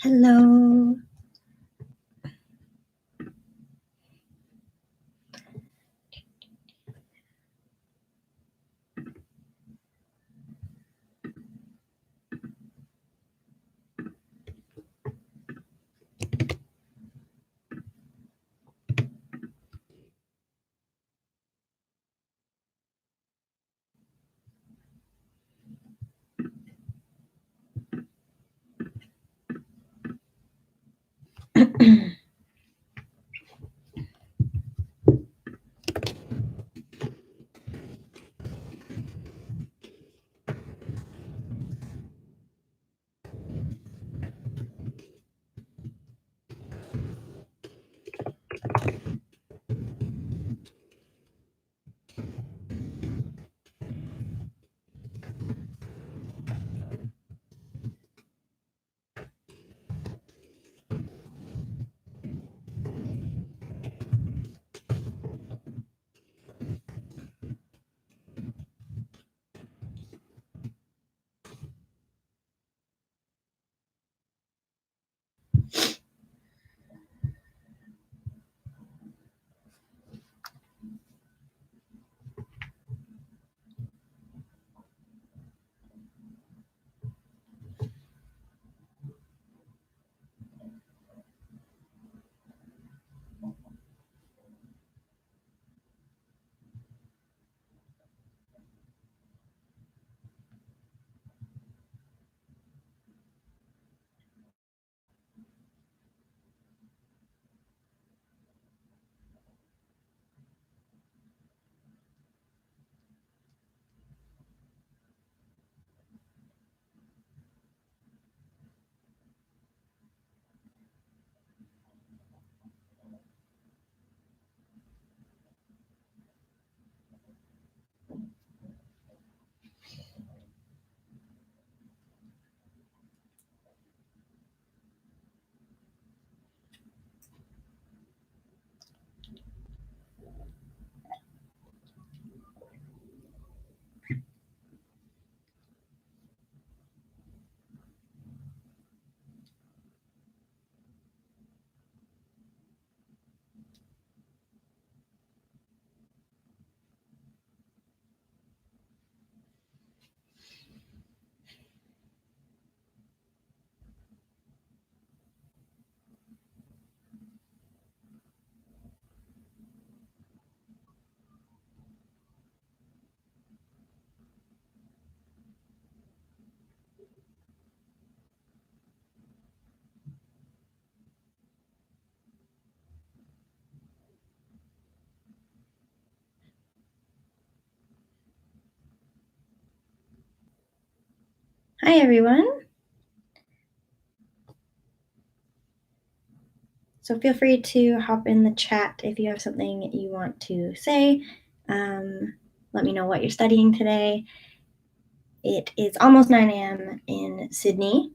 Hello. Hi, everyone. So feel free to hop in the chat if you have something you want to say. Let me know what you're studying today. It is almost 9 a.m. in Sydney,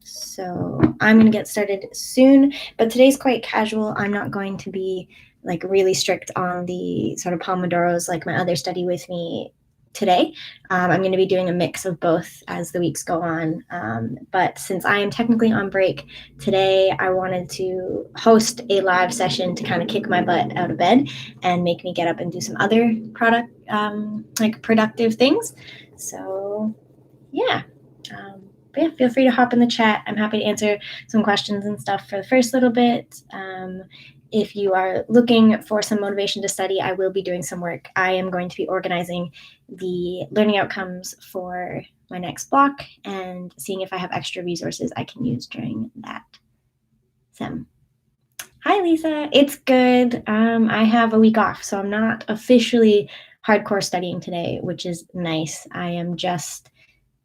so I'm going to get started soon, but today's quite casual. I'm not going to be like really strict on the sort of pomodoros like my other study with me today. I'm going to be doing a mix of both as the weeks go on, but since I am technically on break today, I wanted to host a live session to kind of kick my butt out of bed and make me get up and do some other productive things. So yeah. But yeah, feel free to hop in the chat. I'm happy to answer some questions and stuff for the first little bit. If you are looking for some motivation to study, I will be doing some work. I am going to be organizing the learning outcomes for my next block and seeing if I have extra resources I can use during that sem. Hi, Lisa. It's good. I have a week off, so I'm not officially hardcore studying today, which is nice. I am just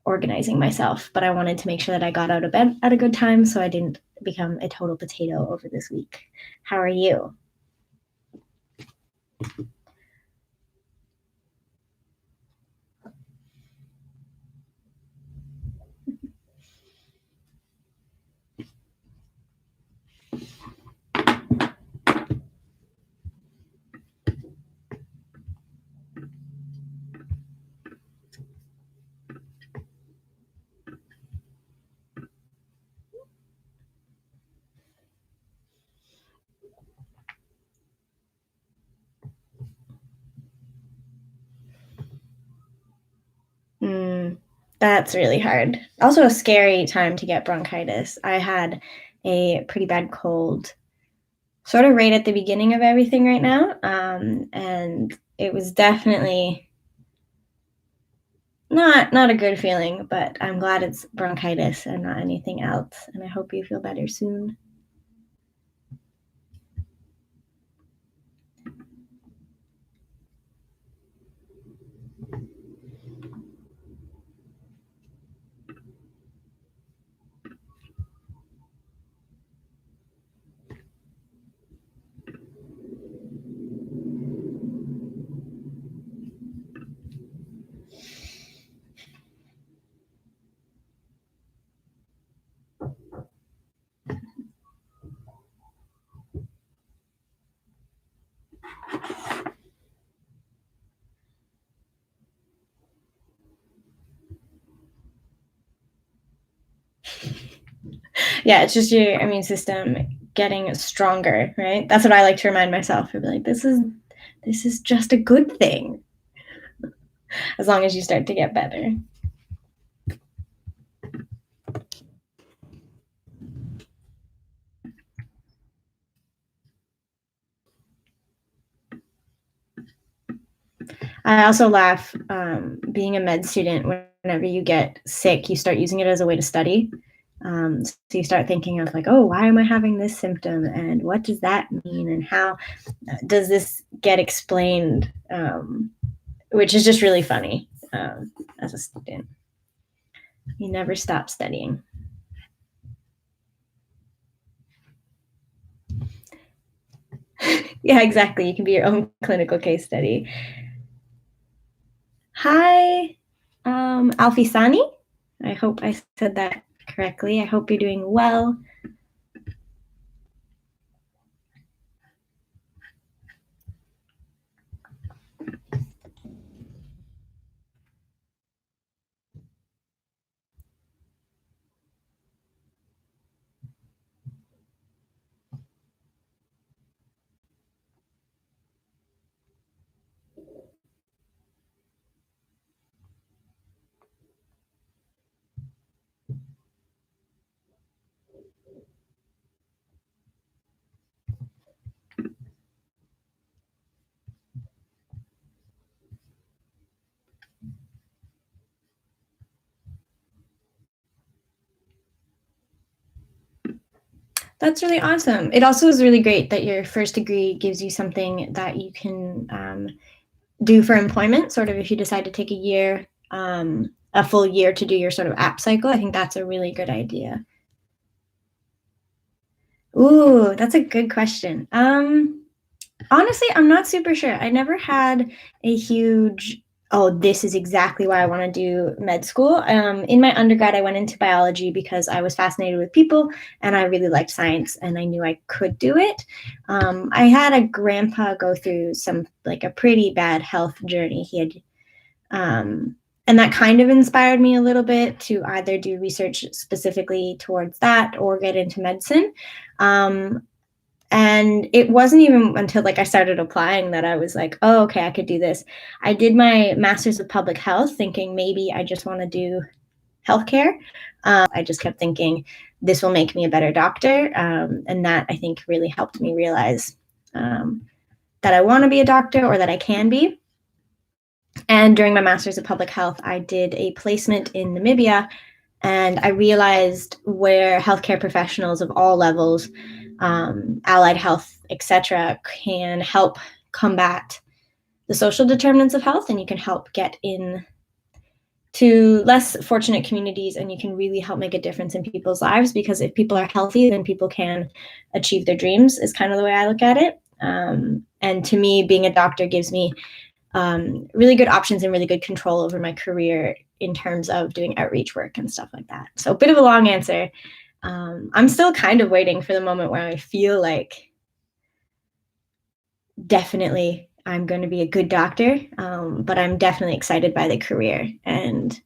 organizing myself, but I wanted to make sure that I got out of bed at a good time so I didn't become a total potato over this week. How are you? That's really hard. Also a scary time to get bronchitis. I had a pretty bad cold sort of right at the beginning of everything right now. And it was definitely not a good feeling, but I'm glad it's bronchitis and not anything else. And I hope you feel better soon. Yeah, it's just your immune system getting stronger, right? That's what I like to remind myself. I'd be like, this is just a good thing, as long as you start to get better. I also laugh, being a med student, whenever you get sick, you start using it as a way to study. So you start thinking of like, oh, why am I having this symptom? And what does that mean? And how does this get explained? Which is just really funny as a student. You never stop studying. Yeah, exactly. You can be your own clinical case study. Hi, Alfisani. I hope I said that correctly. I hope you're doing well. That's really awesome. It also is really great that your first degree gives you something that you can do for employment, sort of if you decide to take a full year to do your sort of app cycle. I think that's a really good idea. Ooh, that's a good question. Honestly, I'm not super sure. I never had a huge, oh, this is exactly why I want to do med school. In my undergrad, I went into biology because I was fascinated with people and I really liked science and I knew I could do it. I had a grandpa go through a pretty bad health journey. And that kind of inspired me a little bit to either do research specifically towards that or get into medicine. And it wasn't even until I started applying that I was like, oh, okay, I could do this. I did my master's of public health thinking maybe I just want to do healthcare. I just kept thinking this will make me a better doctor. And that I think really helped me realize that I want to be a doctor or that I can be. And during my master's of public health, I did a placement in Namibia and I realized where healthcare professionals of all levels, allied health, etc., can help combat the social determinants of health, and you can help get in to less fortunate communities, and you can really help make a difference in people's lives, because if people are healthy, then people can achieve their dreams, is kind of the way I look at it. And to me, being a doctor gives me really good options and really good control over my career in terms of doing outreach work and stuff like that. So a bit of a long answer. I'm still kind of waiting for the moment where I feel like definitely I'm going to be a good doctor, but I'm definitely excited by the career and,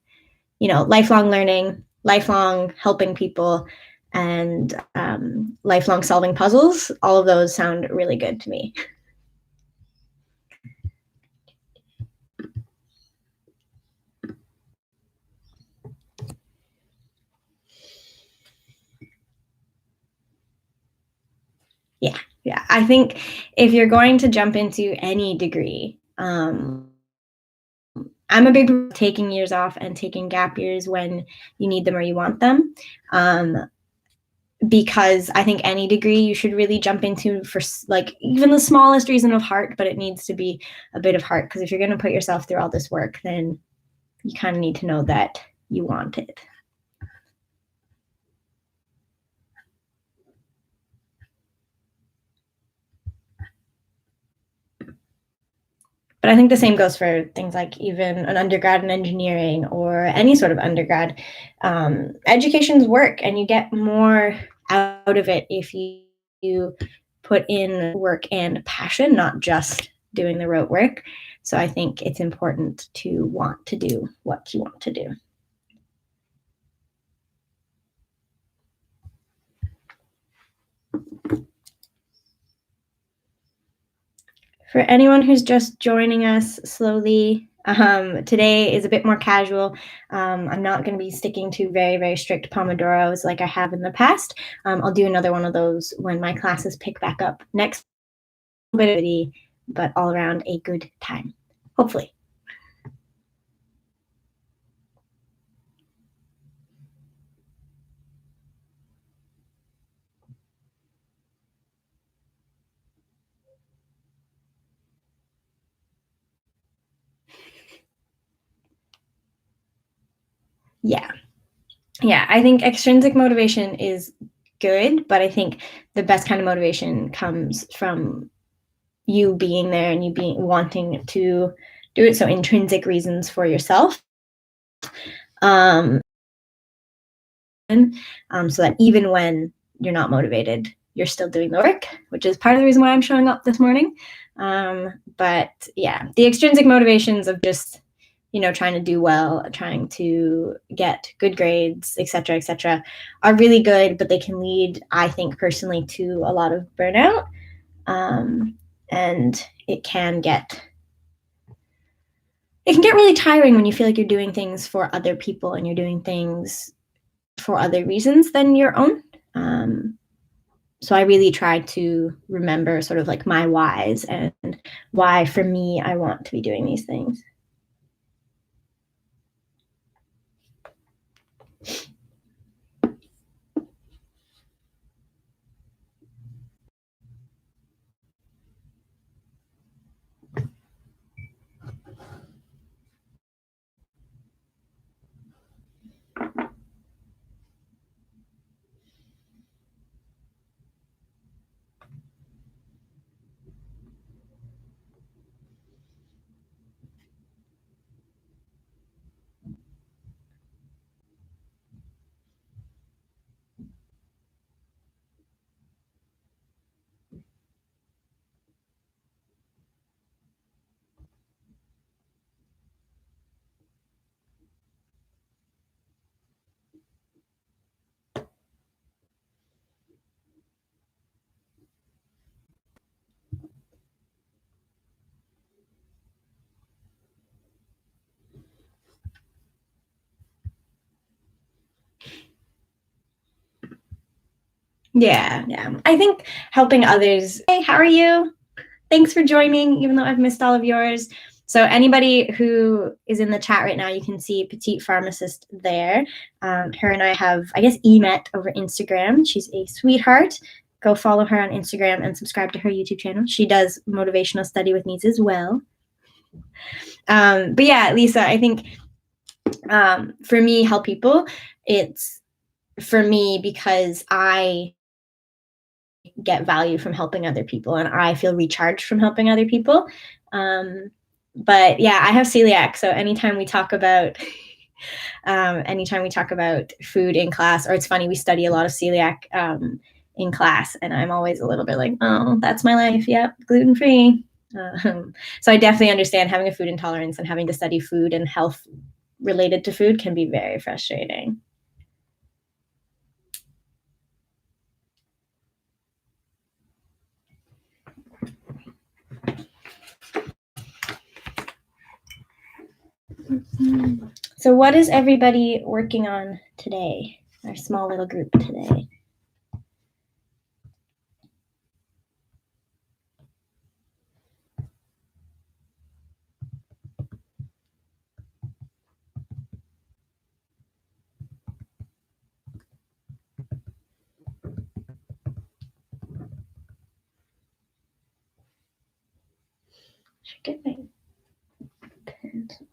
lifelong learning, lifelong helping people, and lifelong solving puzzles. All of those sound really good to me. I think if you're going to jump into any degree, I'm a big believer of taking years off and taking gap years when you need them or you want them. Because I think any degree you should really jump into for like even the smallest reason of heart, but it needs to be a bit of heart, because if you're going to put yourself through all this work, then you kind of need to know that you want it. But I think the same goes for things like even an undergrad in engineering or any sort of undergrad. Education's work, and you get more out of it if you put in work and passion, not just doing the rote work. So I think it's important to want to do what you want to do. For anyone who's just joining us slowly, today is a bit more casual. I'm not going to be sticking to very, very strict pomodoros like I have in the past. I'll do another one of those when my classes pick back up next, but all around a good time, hopefully. Yeah. I think extrinsic motivation is good, but I think the best kind of motivation comes from you being there and you wanting to do it. So intrinsic reasons for yourself. So that even when you're not motivated, you're still doing the work, which is part of the reason why I'm showing up this morning. But yeah, the extrinsic motivations of just, trying to do well, trying to get good grades, et cetera, are really good, but they can lead, I think personally, to a lot of burnout. And it can get really tiring when you feel like you're doing things for other people and you're doing things for other reasons than your own. So I really try to remember sort of like my whys and why for me I want to be doing these things. Yeah. I think helping others. Hey, how are you? Thanks for joining, even though I've missed all of yours. So anybody who is in the chat right now, you can see Petite Pharmacist there. Her and I have, I guess, met over Instagram. She's a sweetheart. Go follow her on Instagram and subscribe to her YouTube channel. She does motivational study with me as well. But yeah, Lisa, I think for me, help people, it's for me because I get value from helping other people and I feel recharged from helping other people. But yeah, I have celiac, so anytime we talk about food in class, or it's funny, we study a lot of celiac in class, and I'm always a little bit like, oh, that's my life. Yep, gluten-free. So I definitely understand having a food intolerance and having to study food and health related to food can be very frustrating. So what is everybody working on today? Our small little group today. should get my pencil.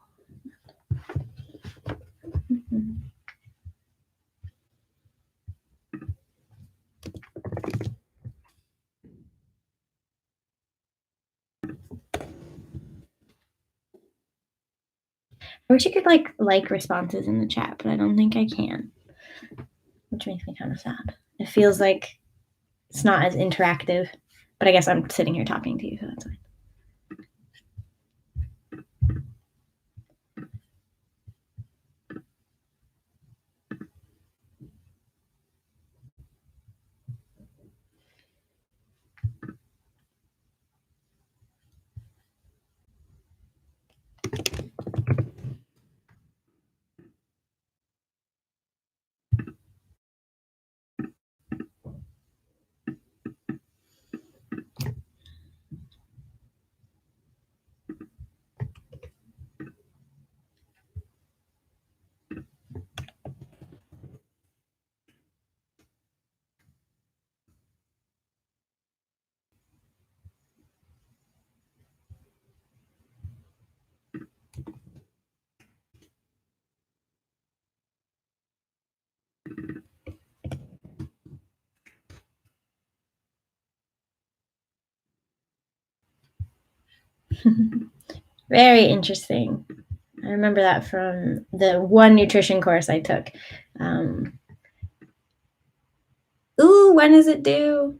I wish you could like responses in the chat, but I don't think I can, which makes me kind of sad. It feels like it's not as interactive, but I guess I'm sitting here talking to you, so that's fine. Very interesting. I remember that from the one nutrition course I took. Ooh, when is it due?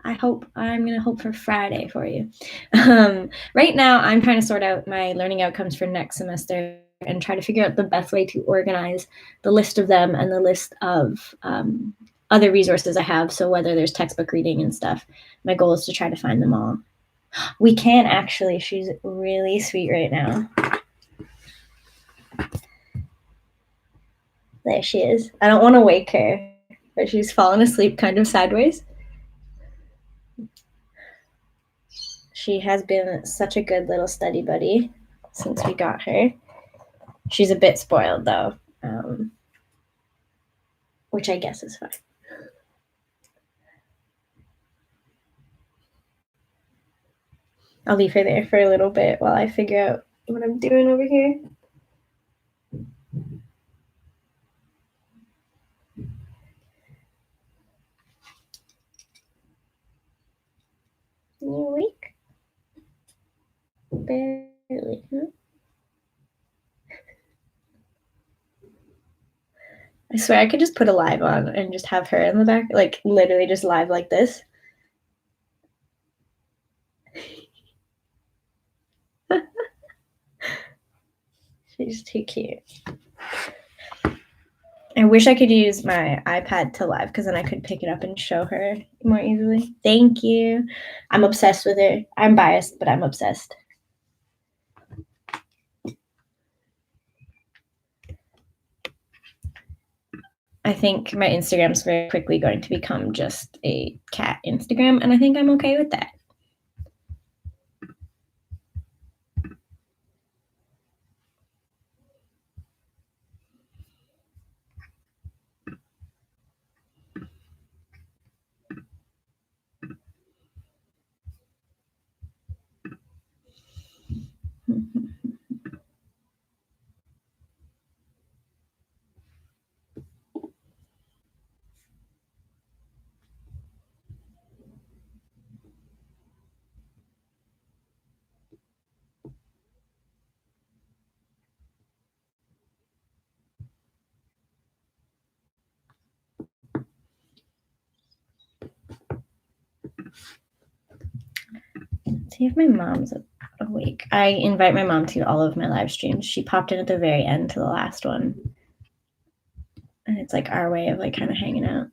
I'm going to hope for Friday for you. Right now, I'm trying to sort out my learning outcomes for next semester and try to figure out the best way to organize the list of them and the list of other resources I have. So whether there's textbook reading and stuff, my goal is to try to find them all. We can actually. She's really sweet right now. There she is. I don't want to wake her, but she's fallen asleep kind of sideways. She has been such a good little study buddy since we got her. She's a bit spoiled, though, which I guess is fine. I'll leave her there for a little bit while I figure out what I'm doing over here. You awake? Barely, huh? I swear I could just put a live on and just have her in the back, like literally just live like this. She's too cute. I wish I could use my iPad to live because then I could pick it up and show her more easily. Thank you. I'm obsessed with her. I'm biased, but I'm obsessed. I think my Instagram's very quickly going to become just a cat Instagram, and I think I'm okay with that. See if my mom's awake. I invite my mom to all of my live streams. She popped in at the very end to the last one. And it's like our way of like kind of hanging out.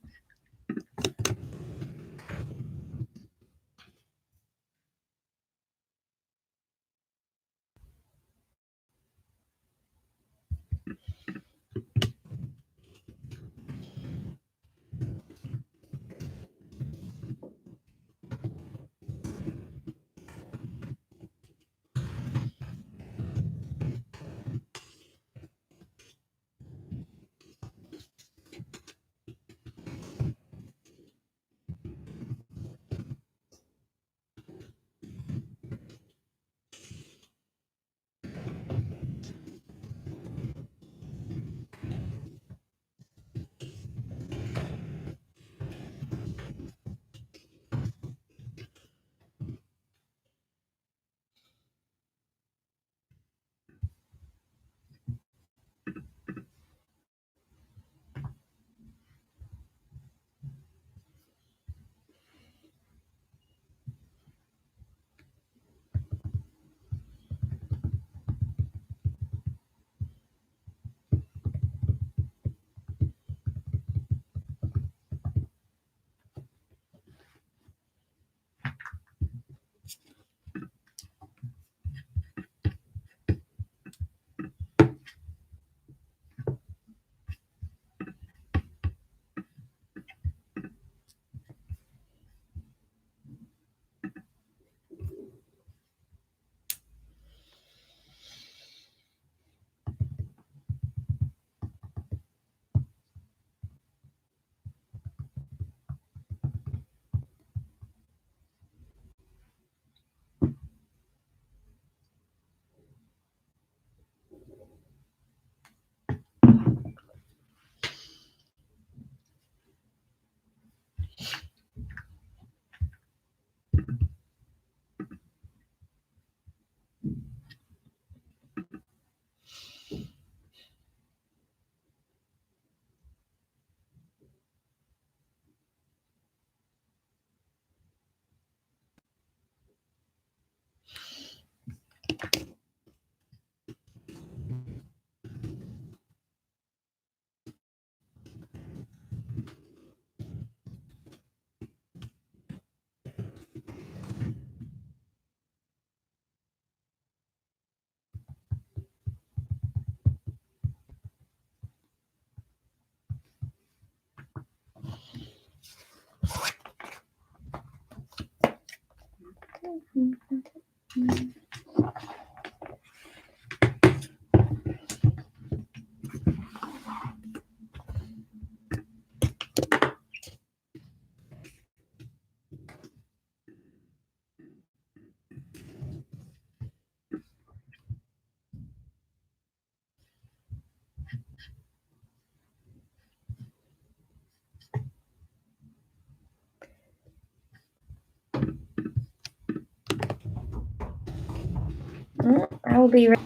will be right.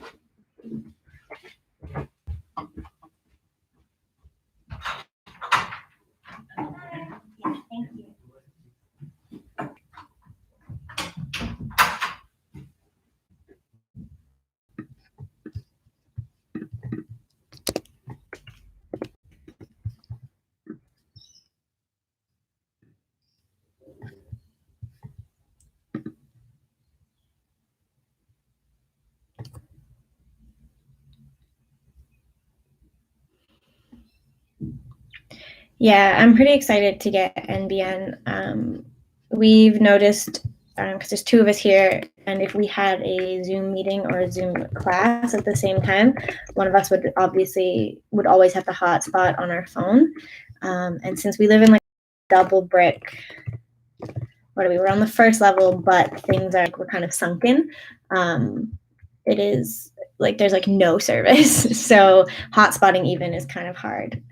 Thank you. Yeah, I'm pretty excited to get NBN. We've noticed, because there's two of us here, and if we had a Zoom meeting or a Zoom class at the same time, one of us would always have the hotspot on our phone. And since we live in like double brick, we're on the first level, but things we're kind of sunken. It is like there's like no service, so hotspotting even is kind of hard.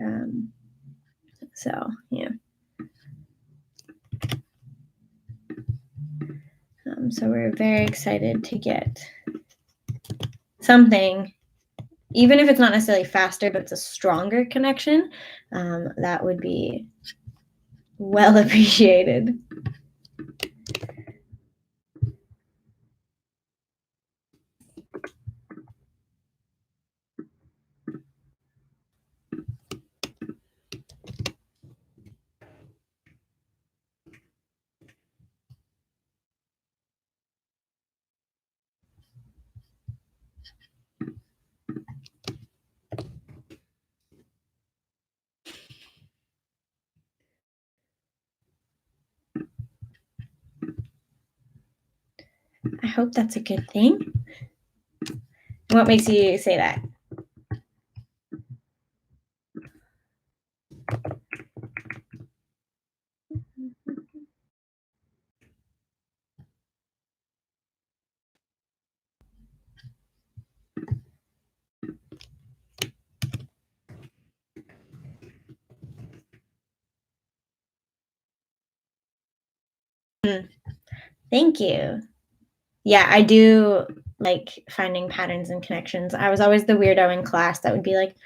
So yeah. So we're very excited to get something, even if it's not necessarily faster, but it's a stronger connection. That would be well appreciated. I hope that's a good thing. What makes you say that? Thank you. Yeah, I do like finding patterns and connections. I was always the weirdo in class that would be like,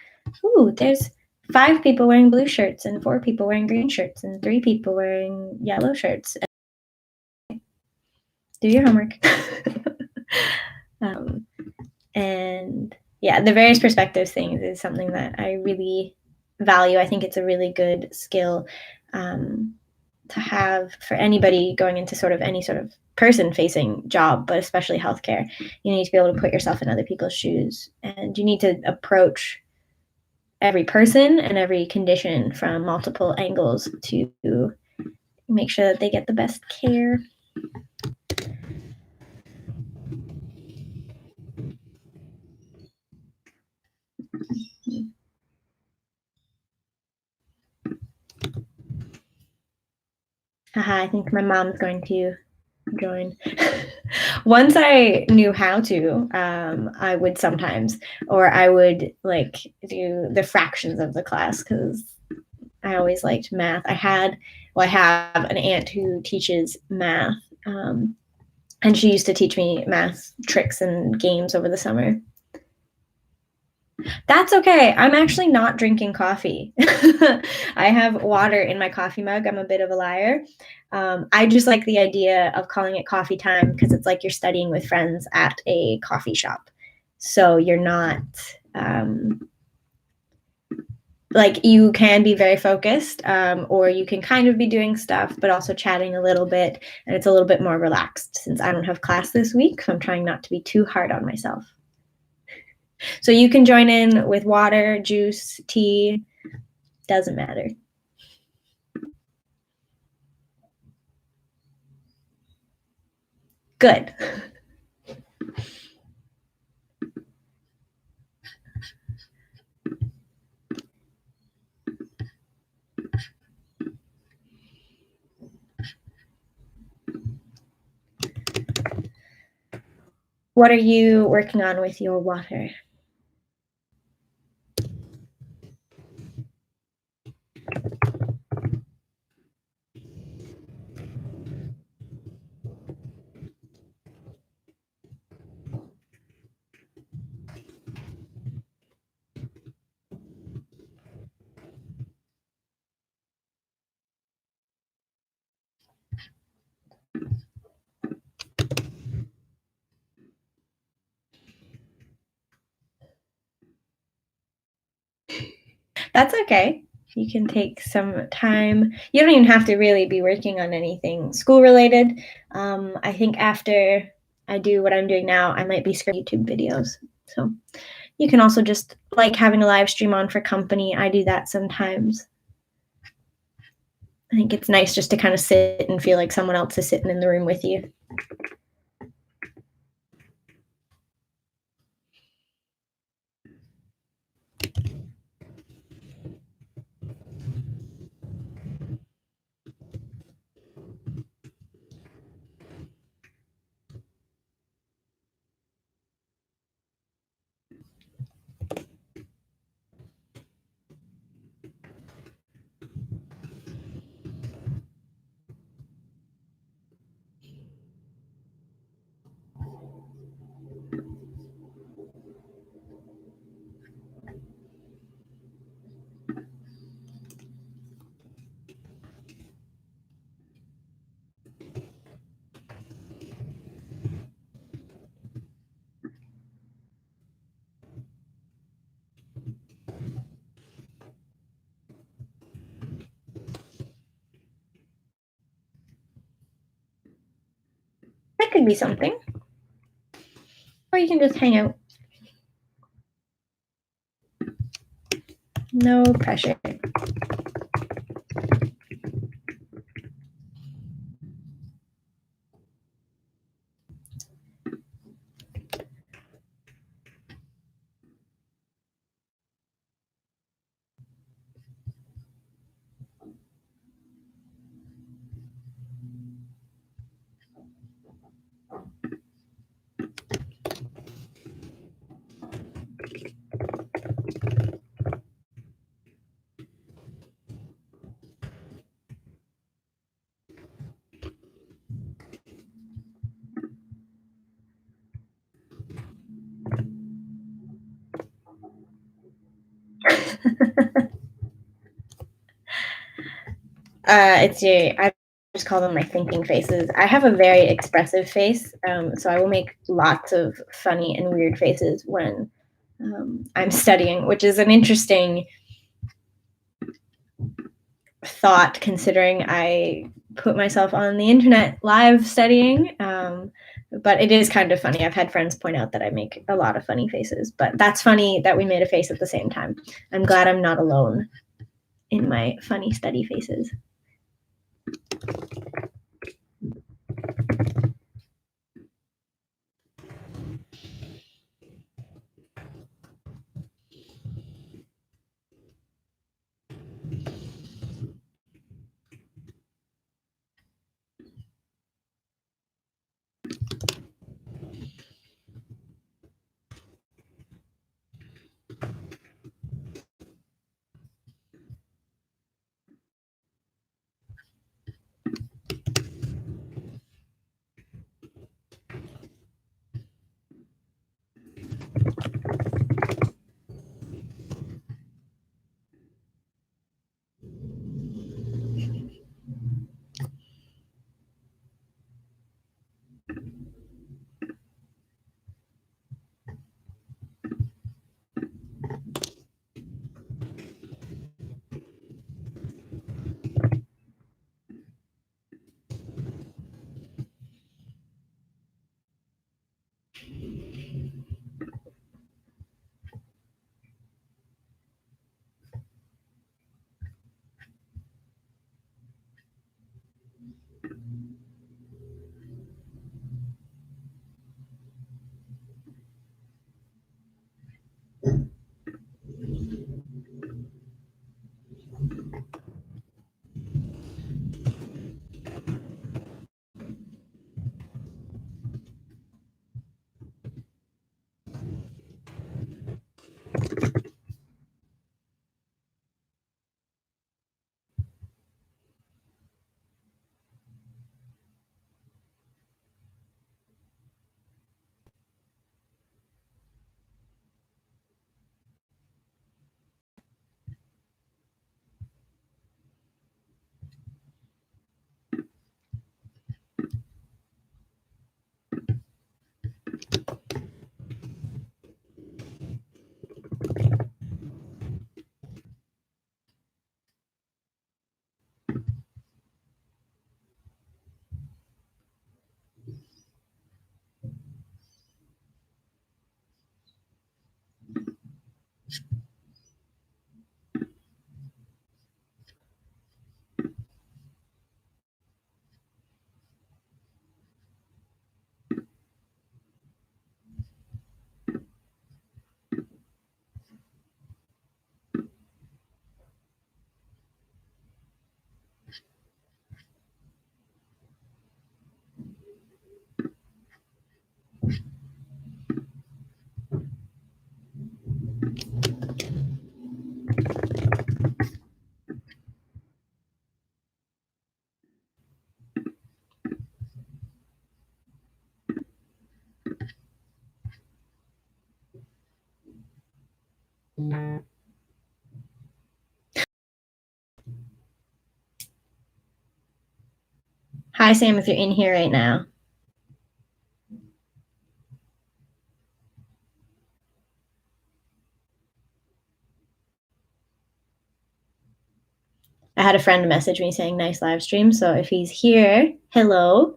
ooh, there's 5 people wearing blue shirts and 4 people wearing green shirts and 3 people wearing yellow shirts. Do your homework. And yeah, the various perspectives things is something that I really value. I think it's a really good skill to have for anybody going into sort of any sort of person-facing job, but especially healthcare. You need to be able to put yourself in other people's shoes, and you need to approach every person and every condition from multiple angles to make sure that they get the best care. Haha, I think my mom's going to join. Once I knew how to, I would sometimes, or I would like do the fractions of the class because I always liked math. I have an aunt who teaches math, and she used to teach me math tricks and games over the summer. That's okay. I'm actually not drinking coffee. I have water in my coffee mug. I'm a bit of a liar. I just like the idea of calling it coffee time because it's like you're studying with friends at a coffee shop. So you're not like you can be very focused, or you can kind of be doing stuff, but also chatting a little bit. And it's a little bit more relaxed since I don't have class this week. So I'm trying not to be too hard on myself. So you can join in with water, juice, tea, doesn't matter. Good. What are you working on with your water? That's okay. You can take some time. You don't even have to really be working on anything school related. I think after I do what I'm doing now, I might be scrolling YouTube videos. So you can also just like having a live stream on for company. I do that sometimes. I think it's nice just to kind of sit and feel like someone else is sitting in the room with you. That could be something. Or you can just hang out. No pressure. I just call them my thinking faces. I have a very expressive face, so I will make lots of funny and weird faces when I'm studying, which is an interesting thought considering I put myself on the internet live studying. But it is kind of funny. I've had friends point out that I make a lot of funny faces, but that's funny that we made a face at the same time. I'm glad I'm not alone in my funny study faces. Hi, Sam, if you're in here right now. I had a friend message me saying nice live stream. So if he's here, hello.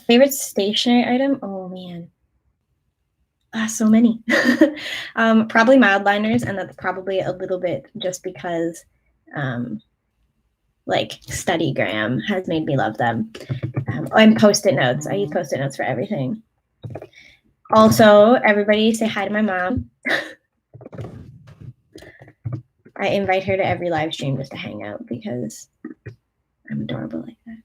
Favorite stationery item? Oh, man. So many. Probably mild liners, and that's probably a little bit just because like StudyGram has made me love them. And Post-it notes. I use Post-it notes for everything. Also, everybody say hi to my mom. I invite her to every live stream just to hang out because I'm adorable like that.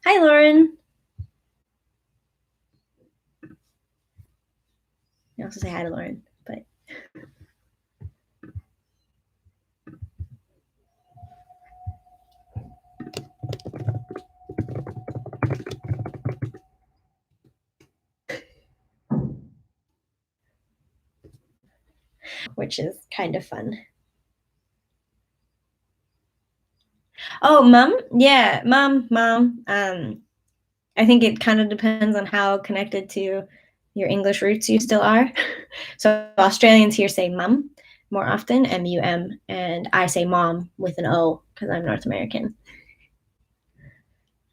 Hi, Lauren. You also say hi to Lauren, but which is kind of fun. Oh, mom? Yeah, mom. I think it kind of depends on how connected to your English roots you still are. So Australians here say mum more often, M-U-M, and I say mom with an O because I'm North American.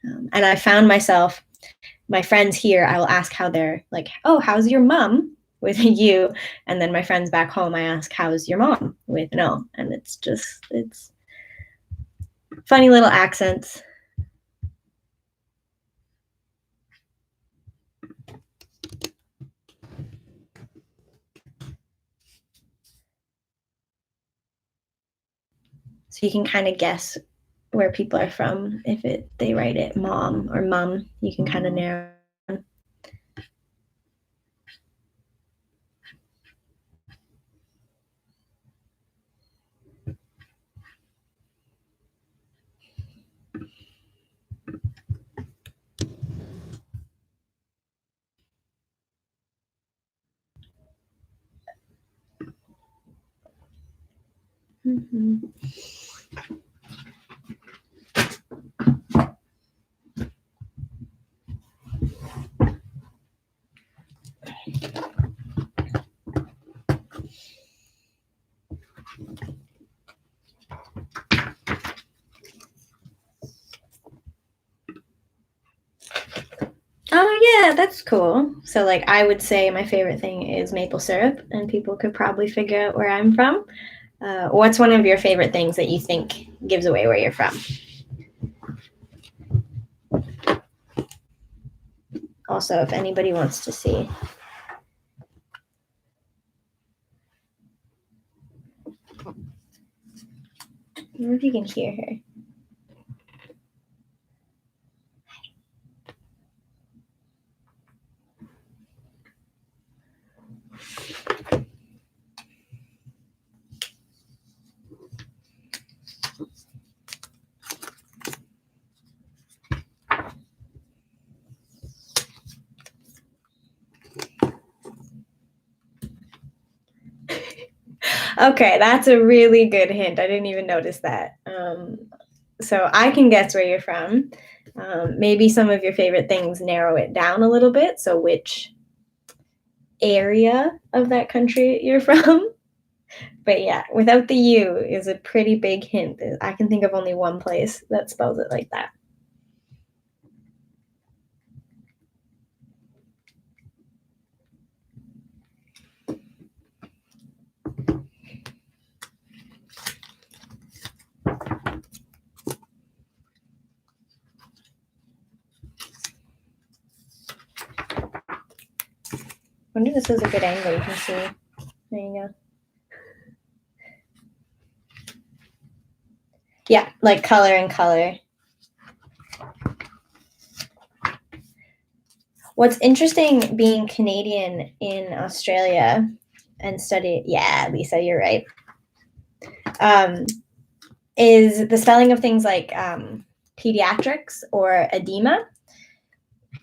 And I found myself, my friends here, I will ask how they're like, oh, how's your mom with a U? And then my friends back home, I ask, how's your mom with an O? And it's funny little accents. So you can kind of guess where people are from if they write it mom or mum. You can kind of narrow. Mm-hmm. Oh yeah, that's cool. So like I would say my favorite thing is maple syrup, and people could probably figure out where I'm from. What's one of your favorite things that you think gives away where you're from? Also, if anybody wants to see. wonder if you can hear her. Okay, that's a really good hint. I didn't even notice that. So I can guess where you're from. Maybe some of your favorite things narrow it down a little bit. So which area of that country you're from. But yeah, without the U is a pretty big hint. I can think of only one place that spells it like that. I wonder if this is a good angle. You can see. There you go. Yeah, like color and color. What's interesting being Canadian in Australia and study, yeah, Lisa, you're right, is the spelling of things like pediatrics or edema.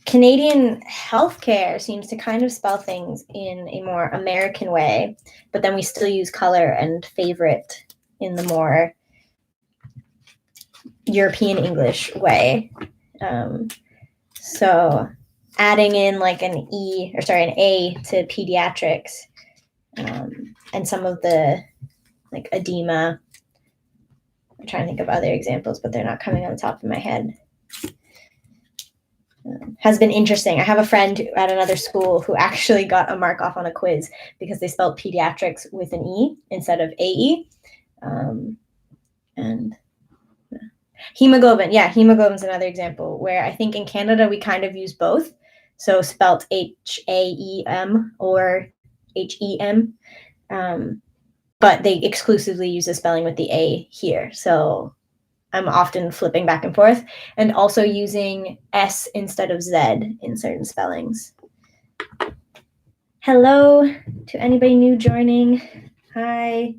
Canadian healthcare seems to kind of spell things in a more American way, but then we still use color and favorite in the more European English way. So adding in like an A to pediatrics, and some of the like edema. I'm trying to think of other examples, but they're not coming on the top of my head. Has been interesting. I have a friend at another school who actually got a mark off on a quiz because they spelled pediatrics with an E instead of AE. And hemoglobin. Yeah, hemoglobin's another example where I think in Canada we kind of use both. So spelt HAEM or HEM. But they exclusively use the spelling with the A here. So I'm often flipping back and forth and also using S instead of Z in certain spellings. Hello to anybody new joining. Hi.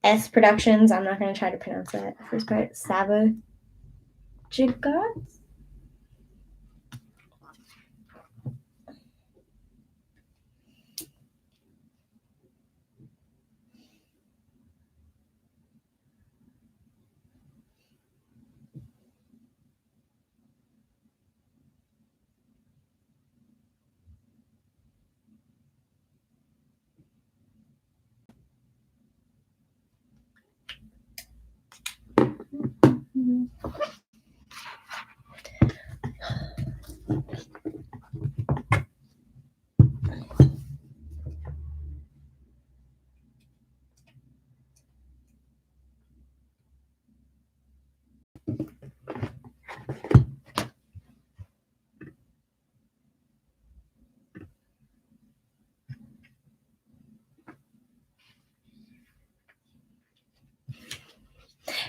S Productions. I'm not going to try to pronounce that first part. Sava Jigots?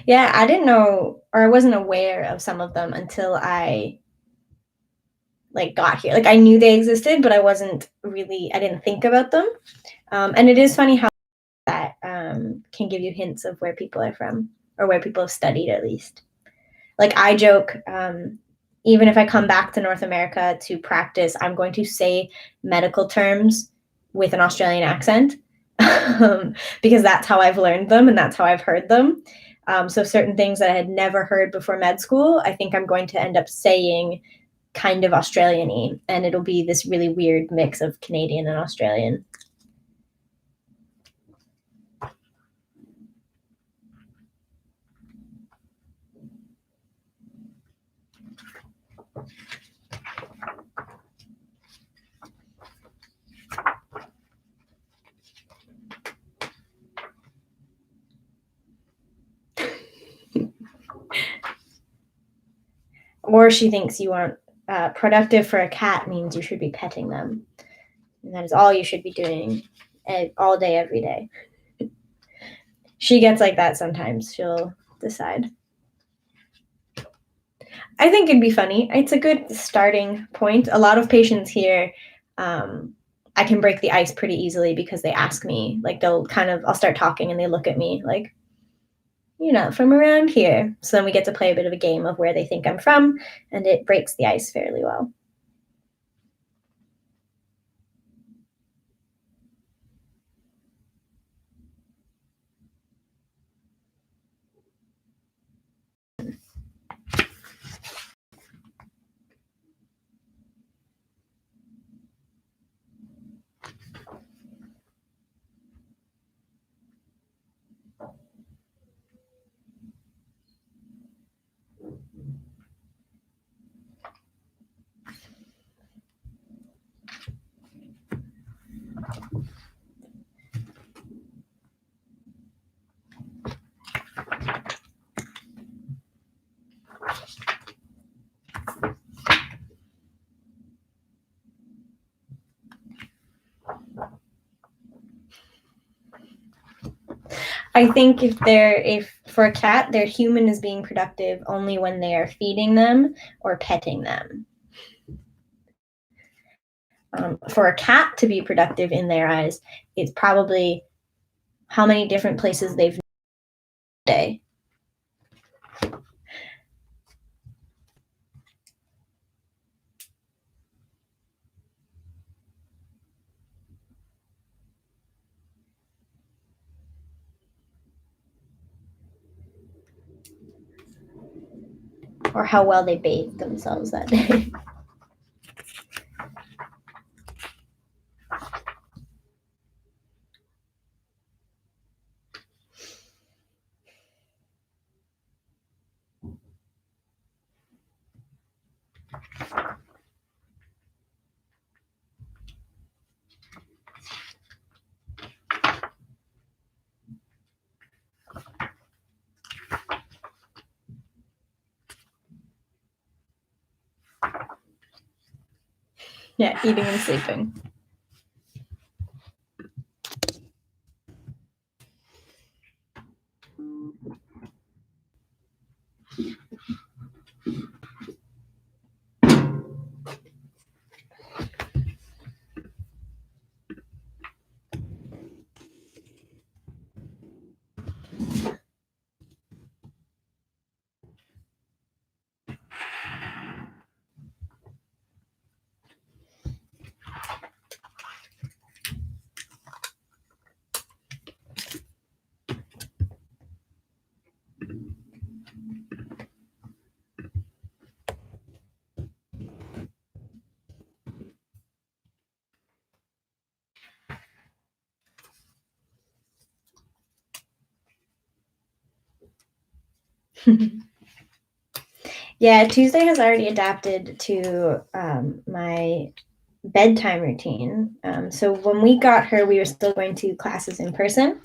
Yeah, I didn't know, or I wasn't aware of some of them until I like got here. Like I knew they existed, but I didn't think about them. And it is funny how that can give you hints of where people are from or where people have studied at least. Like I joke, even if I come back to North America to practice, I'm going to say medical terms with an Australian accent because that's how I've learned them and that's how I've heard them. So certain things that I had never heard before med school, I think I'm going to end up saying kind of Australian-y, and it'll be this really weird mix of Canadian and Australian. Or she thinks you want productive for a cat means you should be petting them. And that is all you should be doing all day, every day. She gets like that sometimes. She'll decide. I think it'd be funny. It's a good starting point. A lot of patients here, I can break the ice pretty easily because they ask me, like I'll start talking and they look at me like, you're not from around here. So then we get to play a bit of a game of where they think I'm from, and it breaks the ice fairly well. I think if for a cat, their human is being productive only when they are feeding them or petting them. For a cat to be productive in their eyes, it's probably how many different places they've been today. Or how well they bathed themselves that day. Yeah, eating and sleeping. Yeah, Tuesday has already adapted to my bedtime routine. So when we got her, we were still going to classes in person.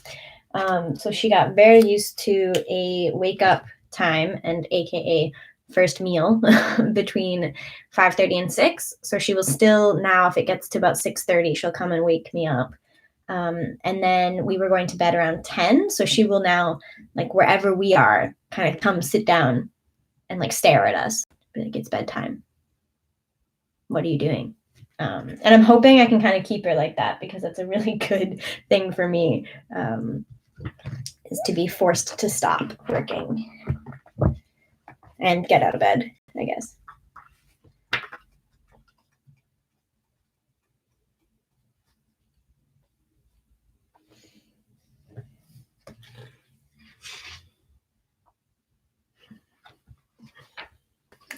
So she got very used to a wake up time and AKA first meal between 5:30 and 6. So she will still now, if it gets to about 6:30, she'll come and wake me up. And then we were going to bed around 10. So she will now, like wherever we are, kind of come sit down and like stare at us. Be like, it's bedtime. What are you doing? And I'm hoping I can kind of keep her like that because that's a really good thing for me, is to be forced to stop working and get out of bed, I guess.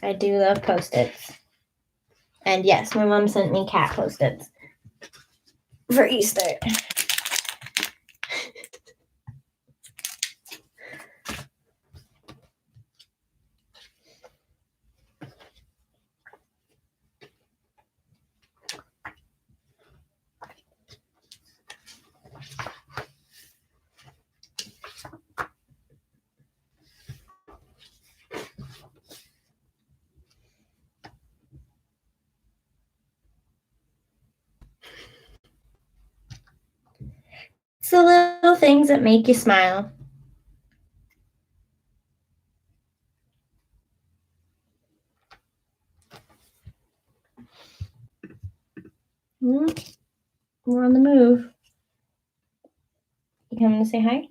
I do love Postits. And yes, my mom sent me cat Postits for Easter. It's the little things that make you smile. We're on the move. You coming to say hi?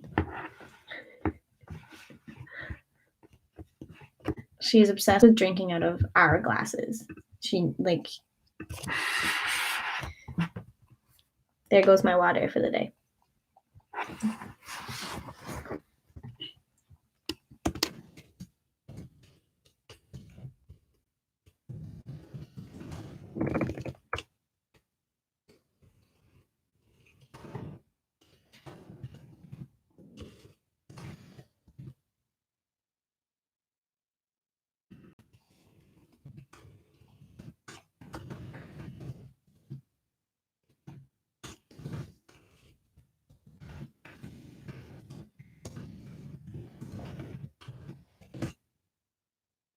She's obsessed with drinking out of our glasses. There goes my water for the day.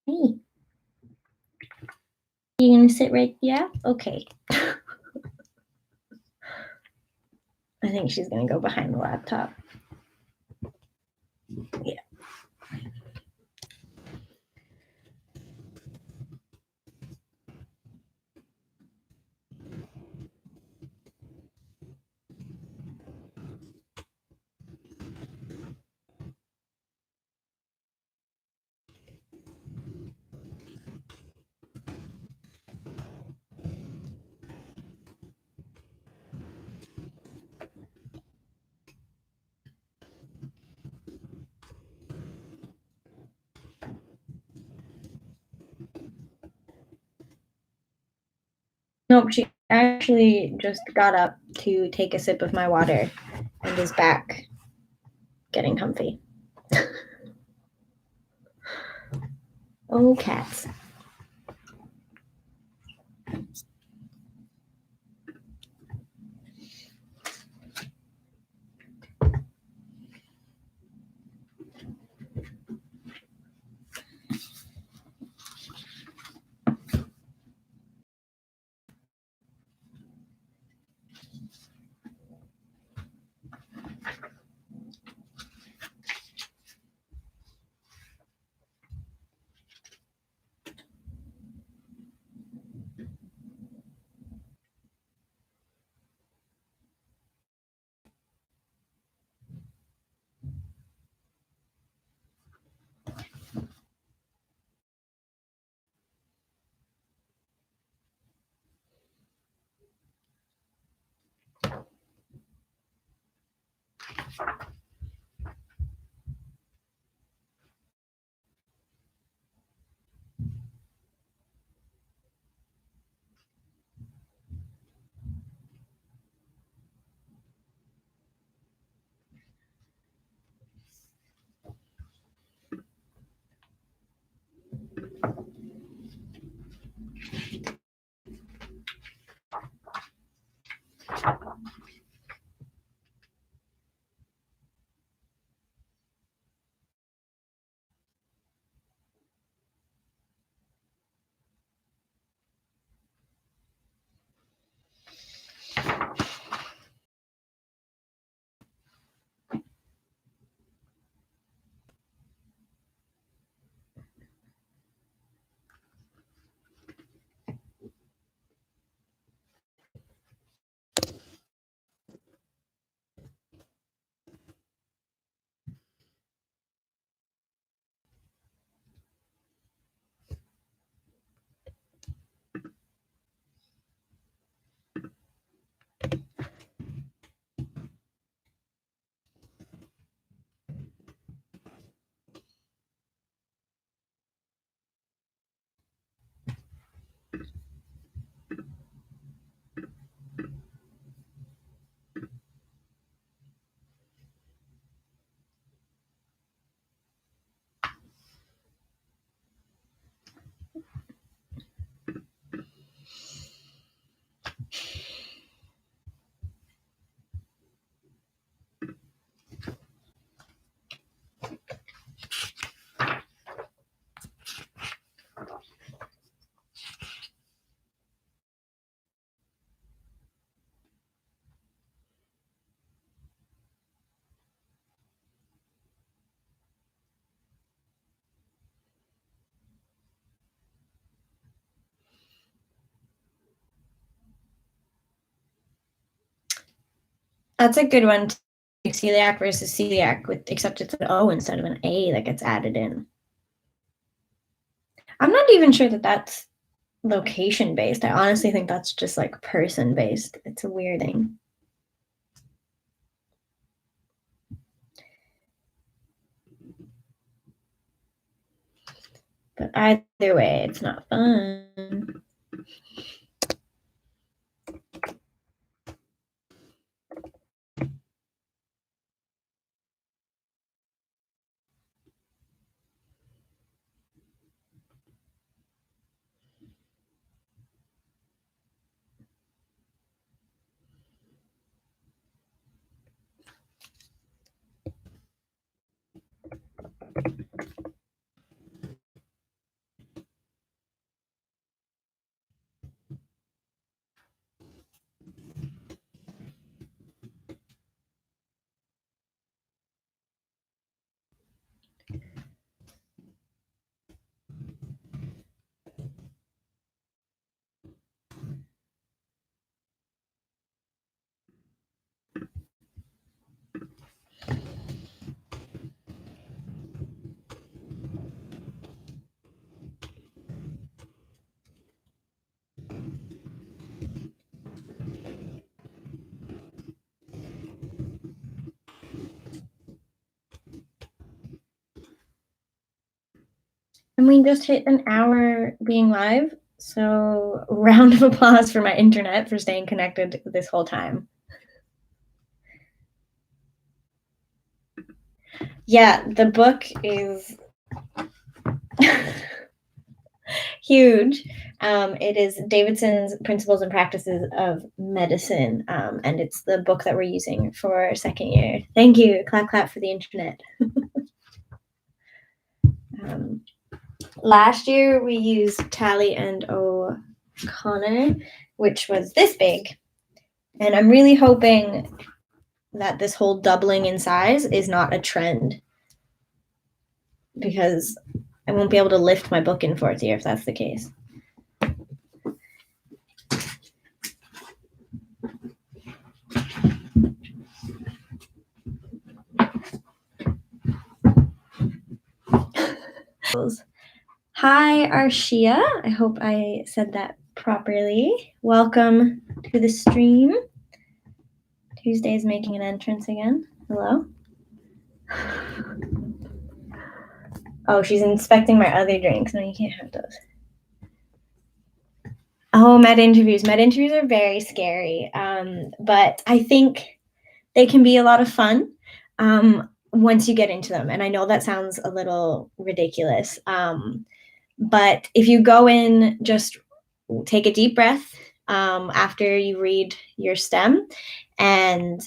Hey. You gonna sit right? Yeah? Okay. I think she's gonna go behind the laptop. Yeah. Nope, she actually just got up to take a sip of my water and is back getting comfy. Oh, cats. That's a good one. Celiac versus celiac, except it's an O instead of an A that gets added in. I'm not even sure that that's location based. I honestly think that's just like person based. It's a weird thing. But either way, it's not fun. And we just hit an hour being live. So round of applause for my internet for staying connected this whole time. Yeah, the book is huge. It is Davidson's Principles and Practices of Medicine, and it's the book that we're using for second year. Thank you. Clap, clap for the internet. Last year, we used Tally and O'Connor, which was this big. And I'm really hoping that this whole doubling in size is not a trend, because I won't be able to lift my book in fourth year if that's the case. Hi, Arshia. I hope I said that properly. Welcome to the stream. Tuesday's making an entrance again. Hello. Oh, she's inspecting my other drinks. No, you can't have those. Oh, med interviews. Med interviews are very scary, but I think they can be a lot of fun once you get into them. And I know that sounds a little ridiculous, but if you go in, just take a deep breath after you read your STEM, and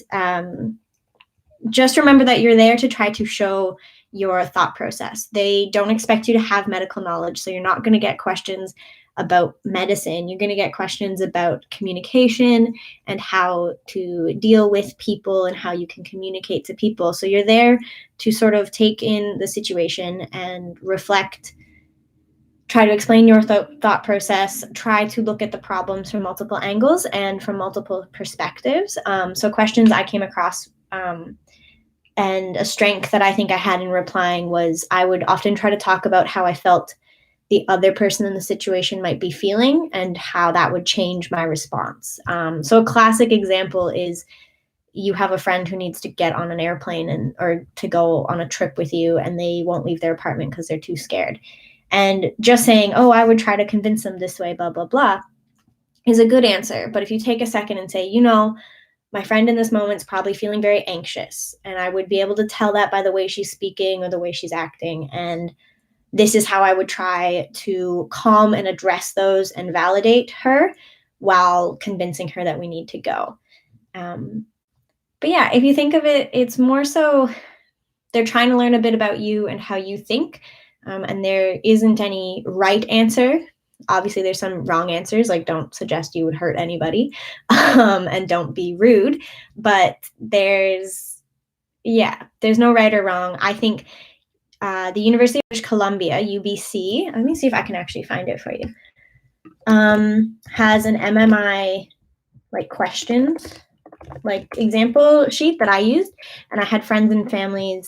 just remember that you're there to try to show your thought process. They don't expect you to have medical knowledge, so you're not going to get questions about medicine. You're going to get questions about communication and how to deal with people and how you can communicate to people. So you're there to sort of take in the situation and reflect, try to explain your thought process, try to look at the problems from multiple angles and from multiple perspectives. So questions I came across and a strength that I think I had in replying was I would often try to talk about how I felt the other person in the situation might be feeling and how that would change my response. So a classic example is you have a friend who needs to get on an airplane or to go on a trip with you, and they won't leave their apartment because they're too scared. And just saying, oh, I would try to convince them this way, blah, blah, blah, is a good answer. But if you take a second and say, my friend in this moment is probably feeling very anxious, and I would be able to tell that by the way she's speaking or the way she's acting. And this is how I would try to calm and address those and validate her while convincing her that we need to go. But yeah, if you think of it, it's more so they're trying to learn a bit about you and how you think. And there isn't any right answer. Obviously, there's some wrong answers, like don't suggest you would hurt anybody and don't be rude. But there's no right or wrong. I think the University of British Columbia, UBC, let me see if I can actually find it for you, has an MMI like questions. like example sheet that I used, and I had friends and family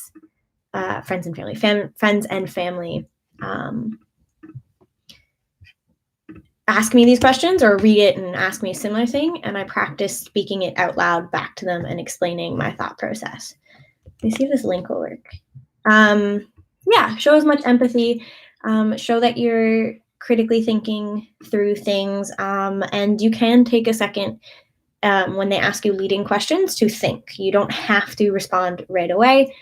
ask me these questions or read it and ask me a similar thing, and I practiced speaking it out loud back to them and explaining my thought process. Let me see if this link will work. Yeah, show as much empathy, show that you're critically thinking through things, and you can take a second when they ask you leading questions to think. You don't have to respond right away.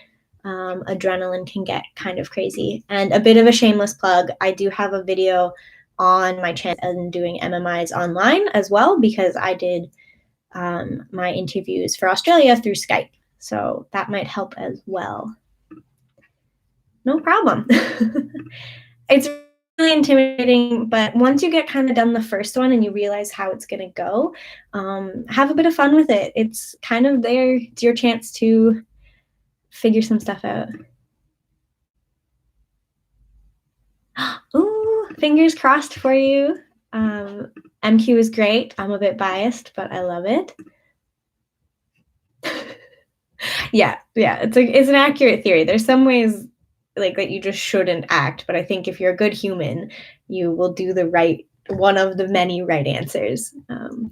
Adrenaline can get kind of crazy. And a bit of a shameless plug, I do have a video on my channel and doing MMIs online as well, because I did my interviews for Australia through Skype. So that might help as well. No problem. It's really intimidating, but once you get kind of done the first one and you realize how it's going to go, have a bit of fun with it. It's kind of there. It's your chance to figure some stuff out. Ooh, fingers crossed for you. MQ is great. I'm a bit biased, but I love it. Yeah, it's an accurate theory. There's some ways like that you just shouldn't act, but I think if you're a good human, you will do the right one of the many right answers.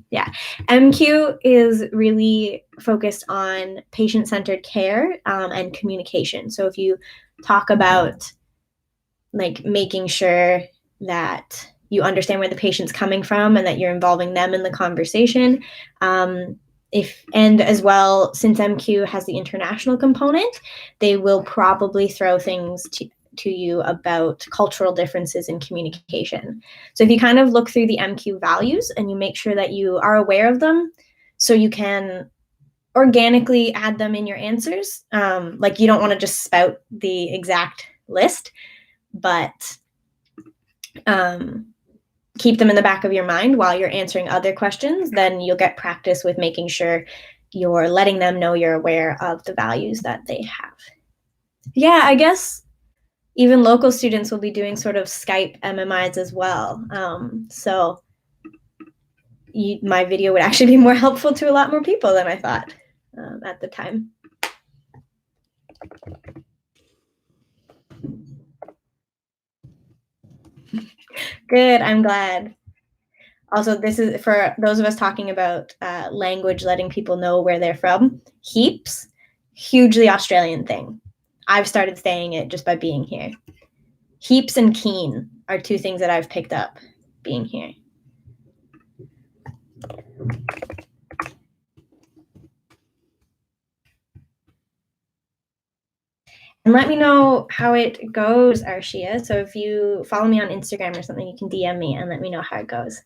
Yeah, MQ is really focused on patient-centered care and communication. So if you talk about like making sure that you understand where the patient's coming from and that you're involving them in the conversation, and as well, since MQ has the international component, they will probably throw things to you about cultural differences in communication. So if you kind of look through the MQ values and you make sure that you are aware of them, so you can organically add them in your answers. Like you don't want to just spout the exact list, but keep them in the back of your mind while you're answering other questions. Then you'll get practice with making sure you're letting them know you're aware of the values that they have. Yeah, I guess even local students will be doing sort of Skype MMIs as well. So my video would actually be more helpful to a lot more people than I thought at the time. Good, I'm glad. Also, this is for those of us talking about language, letting people know where they're from. Heaps, hugely Australian thing. I've started saying it just by being here. Heaps and keen are two things that I've picked up being here. And let me know how it goes, Arshia. So if you follow me on Instagram or something, you can DM me and let me know how it goes.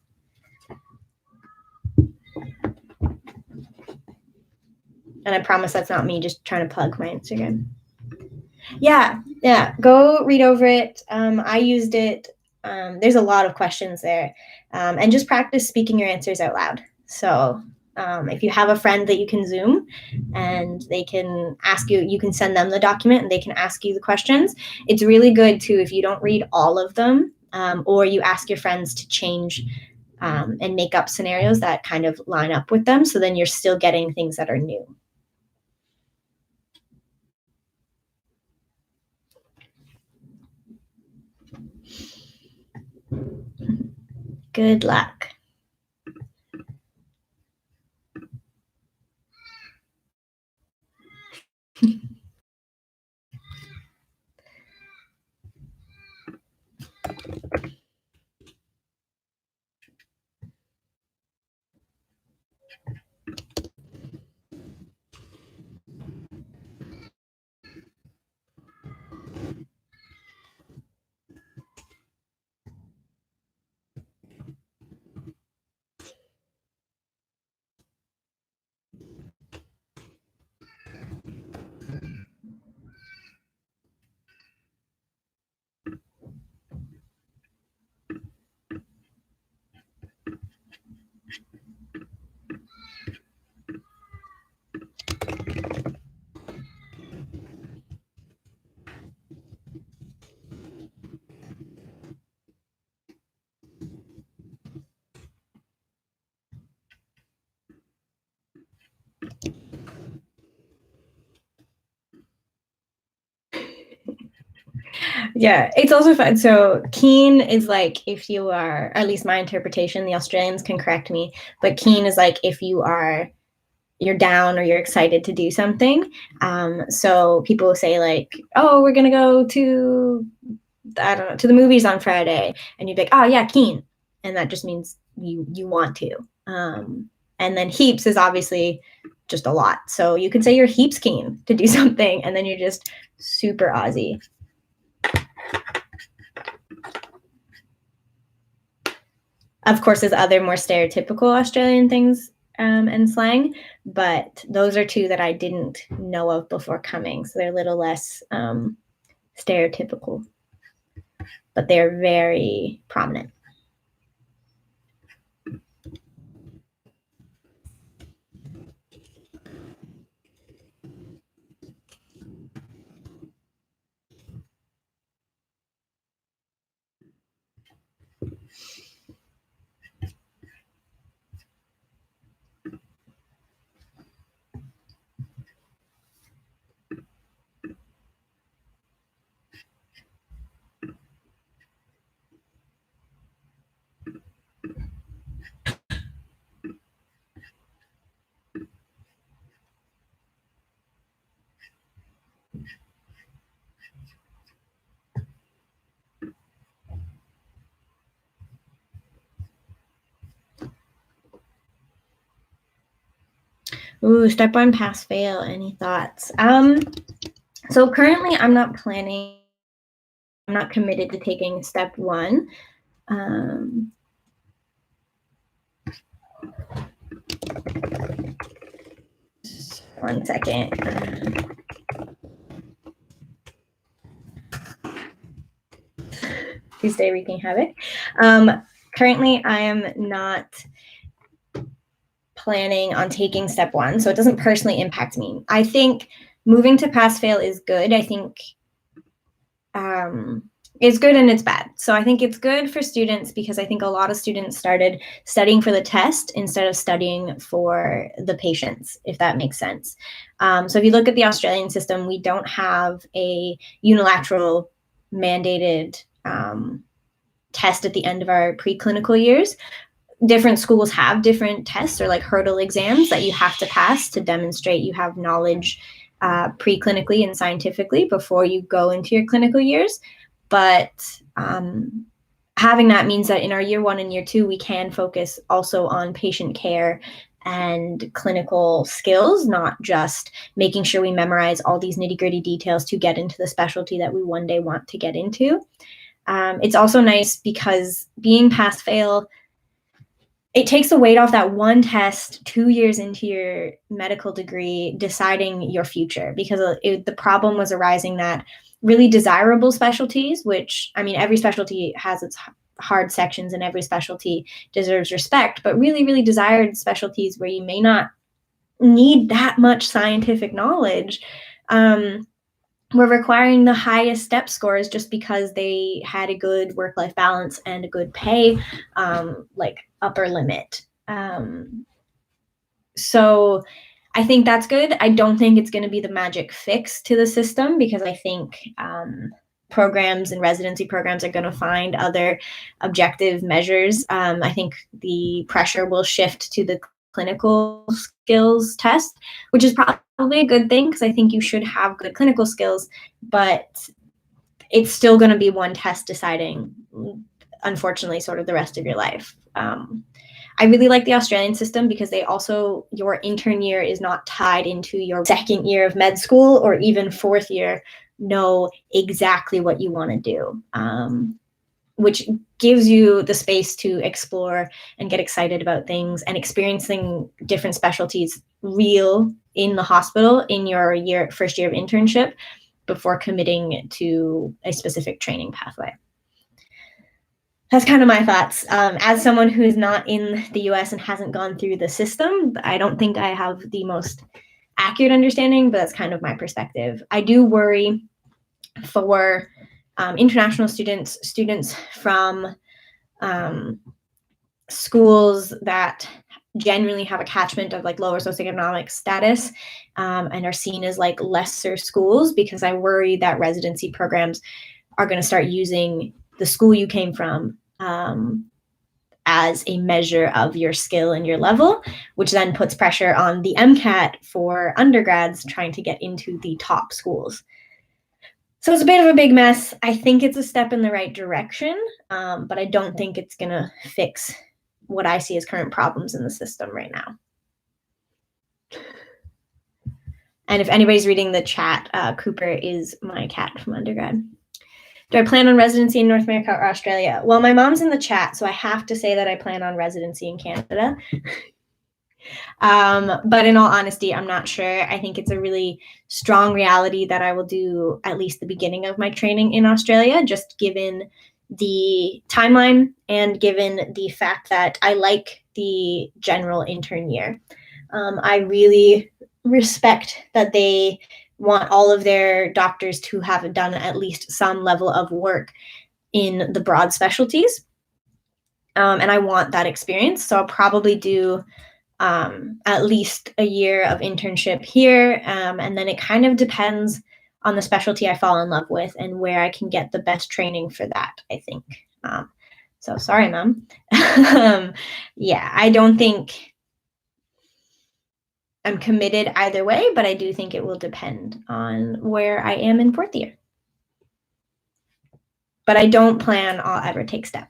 And I promise that's not me just trying to plug my Instagram. Yeah, go read over it. I used it. There's a lot of questions there. And just practice speaking your answers out loud. So if you have a friend that you can Zoom and they can ask you, you can send them the document and they can ask you the questions. It's really good too if you don't read all of them, or you ask your friends to change and make up scenarios that kind of line up with them. So then you're still getting things that are new. Good luck. Yeah, it's also fun. So keen is like if you are, or at least my interpretation, the Australians can correct me, but keen is like if you're down or you're excited to do something. So people say like, oh, we're gonna go to, I don't know, to the movies on Friday, and you'd be like, oh yeah, keen, and that just means you want to. And then heaps is obviously just a lot. So you could say you're heaps keen to do something, and then you're just super Aussie. Of course, there's other more stereotypical Australian things and slang, but those are two that I didn't know of before coming. So they're a little less stereotypical, but they're very prominent. Ooh, step one, pass, fail. Any thoughts? So currently I'm not planning, I'm not committed to taking step one. One second. Please stay wreaking havoc. Currently I am not planning on taking step one, so it doesn't personally impact me. I think moving to pass fail is good. I think it's good and it's bad. So I think it's good for students because I think a lot of students started studying for the test instead of studying for the patients, if that makes sense. So if you look at the Australian system, we don't have a unilateral mandated test at the end of our preclinical years. Different schools have different tests or like hurdle exams that you have to pass to demonstrate you have knowledge preclinically and scientifically before you go into your clinical years. But having that means that in our year one and year two, we can focus also on patient care and clinical skills, not just making sure we memorize all these nitty-gritty details to get into the specialty that we one day want to get into. It's also nice because being pass fail, it takes the weight off that one test 2 years into your medical degree deciding your future, because the problem was arising that really desirable specialties, which, I mean, every specialty has its hard sections and every specialty deserves respect, but really, really desired specialties where you may not need that much scientific knowledge, were requiring the highest step scores just because they had a good work-life balance and a good pay, like upper limit. So I think that's good. I don't think it's going to be the magic fix to the system, because I think programs and residency programs are going to find other objective measures. I think the pressure will shift to the clinical skills test, which is probably a good thing because I think you should have good clinical skills, but it's still going to be one test deciding, unfortunately, sort of the rest of your life. I really like the Australian system because they also, your intern year is not tied into your second year of med school or even fourth year, know exactly what you want to do, which gives you the space to explore and get excited about things and experiencing different specialties real in the hospital in your first year of internship before committing to a specific training pathway. That's kind of my thoughts. As someone who's not in the US and hasn't gone through the system, I don't think I have the most accurate understanding, but that's kind of my perspective. I do worry for international students from schools that genuinely have a catchment of like lower socioeconomic status, and are seen as like lesser schools, because I worry that residency programs are going to start using the school you came from as a measure of your skill and your level, which then puts pressure on the MCAT for undergrads trying to get into the top schools. So it's a bit of a big mess. I think it's a step in the right direction, but I don't think it's going to fix what I see as current problems in the system right now. And if anybody's reading the chat, Cooper is my cat from undergrad. Do I plan on residency in North America or Australia? Well, my mom's in the chat, so I have to say that I plan on residency in Canada. But in all honesty, I'm not sure. I think it's a really strong reality that I will do at least the beginning of my training in Australia, just given the timeline and given the fact that I like the general intern year. I really respect that they want all of their doctors to have done at least some level of work in the broad specialties. And I want that experience. So I'll probably do at least a year of internship here. And then it kind of depends on the specialty I fall in love with and where I can get the best training for that, I think. So sorry, Mom. Yeah, I don't think I'm committed either way, but I do think it will depend on where I am in fourth year. But I don't plan I'll ever take STEP.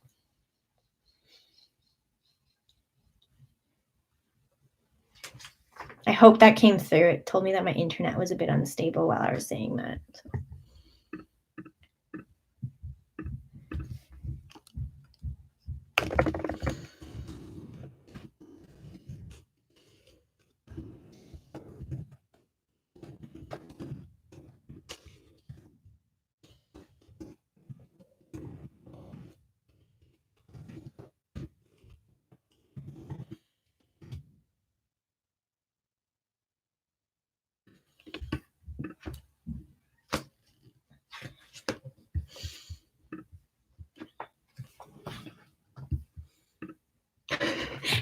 I hope that came through. It told me that my internet was a bit unstable while I was saying that. So.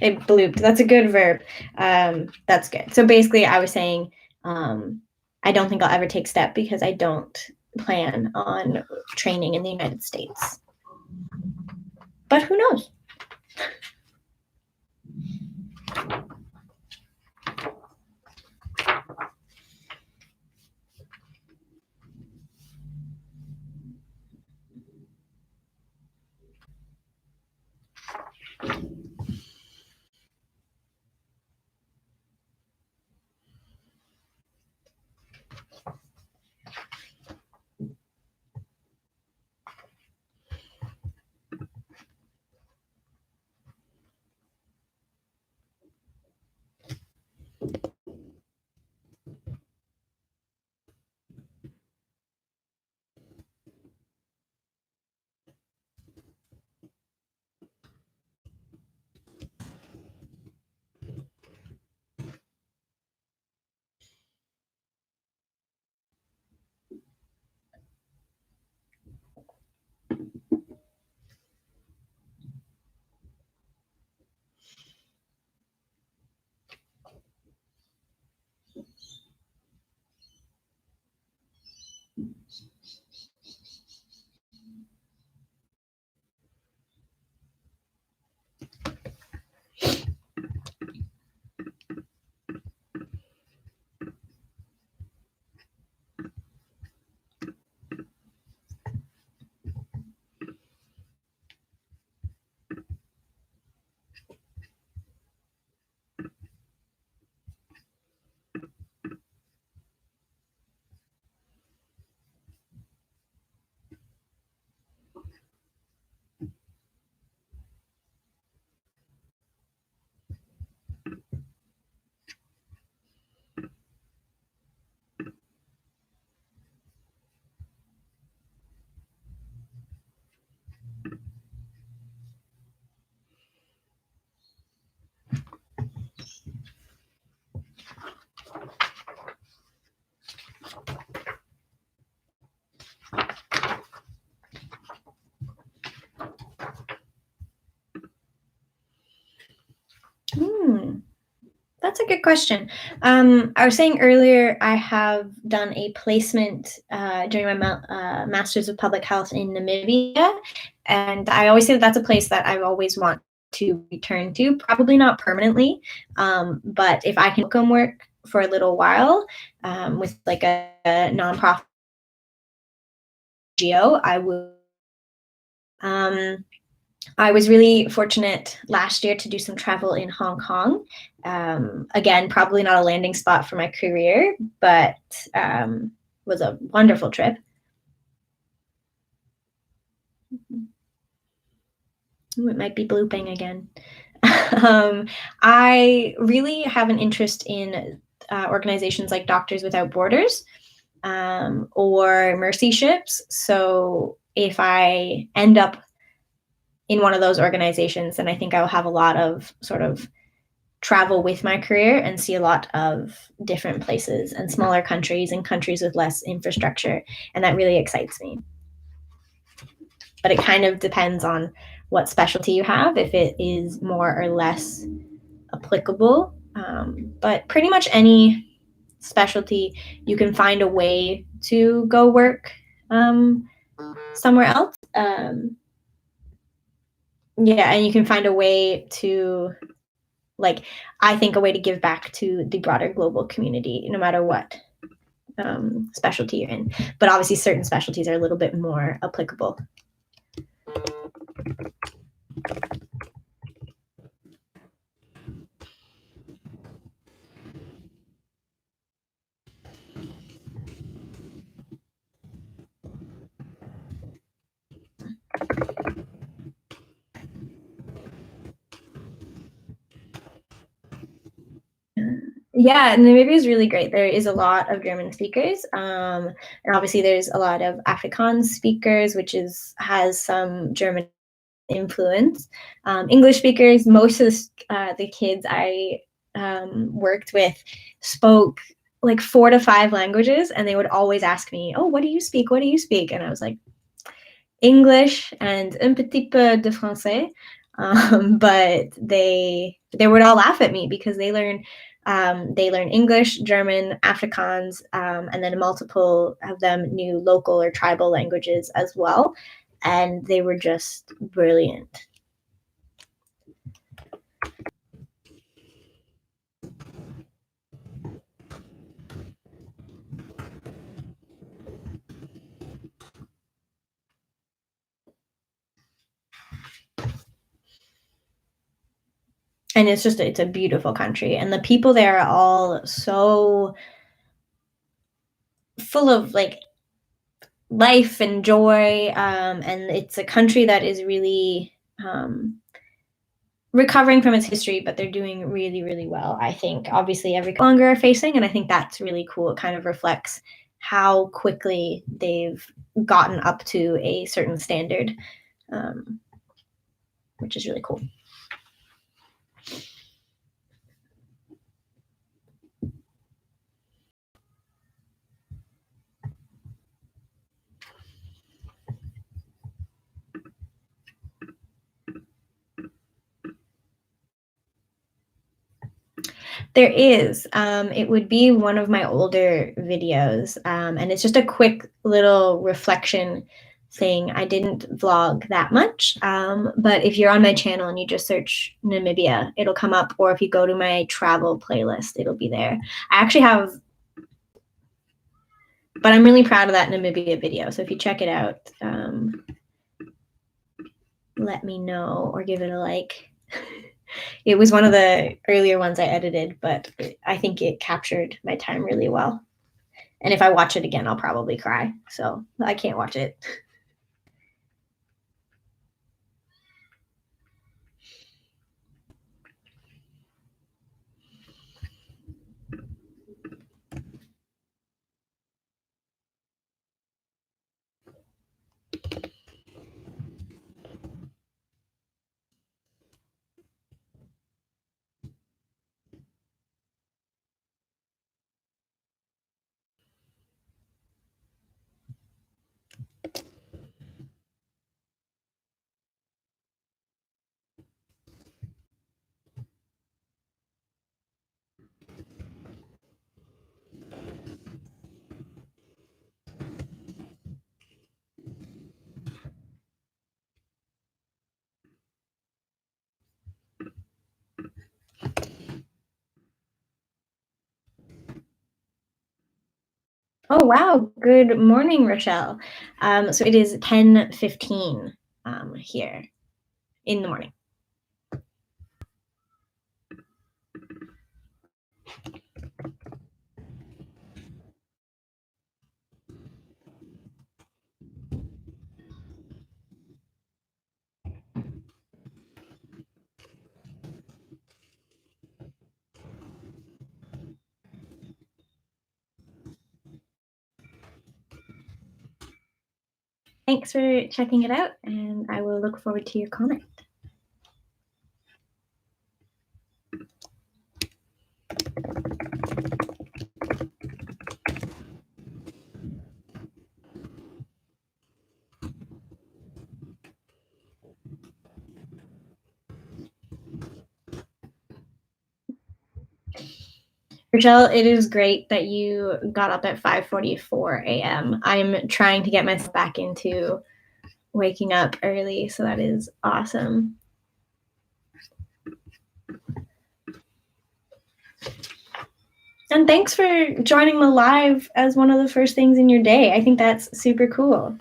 It blooped. That's a good verb. That's good. So basically, I was saying I don't think I'll ever take STEP because I don't plan on training in the United States. But who knows? That's a good question. I was saying earlier, I have done a placement during my Master's of Public Health in Namibia, and I always say that's a place that I always want to return to. Probably not permanently, but if I can come work for a little while with like a nonprofit NGO, I would. I was really fortunate last year to do some travel in Hong Kong. Again, probably not a landing spot for my career, but was a wonderful trip. Ooh, it might be blooping again. I really have an interest in organizations like Doctors Without Borders or Mercy Ships. So if I end up in one of those organizations, then I think I'll have a lot of sort of travel with my career and see a lot of different places and smaller countries and countries with less infrastructure. And that really excites me. But it kind of depends on what specialty you have, if it is more or less applicable. But pretty much any specialty, you can find a way to go work somewhere else. Yeah, and you can find a way to, like, I think a way to give back to the broader global community, no matter what specialty you're in. But obviously, certain specialties are a little bit more applicable. Yeah, Namibia is really great. There is a lot of German speakers, and obviously there's a lot of Afrikaans speakers, which has some German influence. English speakers, most of the kids I worked with spoke like 4 to 5 languages, and they would always ask me, "Oh, what do you speak? What do you speak?" And I was like, English and un petit peu de français. But they would all laugh at me because they learn English, German, Afrikaans, and then multiple of them knew local or tribal languages as well, and they were just brilliant. And it's a beautiful country, and the people there are all so full of like life and joy, and it's a country that is really recovering from its history, but they're doing really, really well. I think obviously every longer are facing, and I think that's really cool. It kind of reflects how quickly they've gotten up to a certain standard, which is really cool. There is. It would be one of my older videos, and it's just a quick little reflection thing. I didn't vlog that much, but if you're on my channel and you just search Namibia, it'll come up, or if you go to my travel playlist, it'll be there. I actually have, but I'm really proud of that Namibia video, so if you check it out, let me know or give it a like. It was one of the earlier ones I edited, but I think it captured my time really well. And if I watch it again, I'll probably cry. So I can't watch it. Oh, wow. Good morning, Rochelle. So it is 10:15 here in the morning. Thanks for checking it out, and I will look forward to your comment. Rochelle, it is great that you got up at 5:44 a.m. I'm trying to get myself back into waking up early, so that is awesome. And thanks for joining the live as one of the first things in your day. I think that's super cool.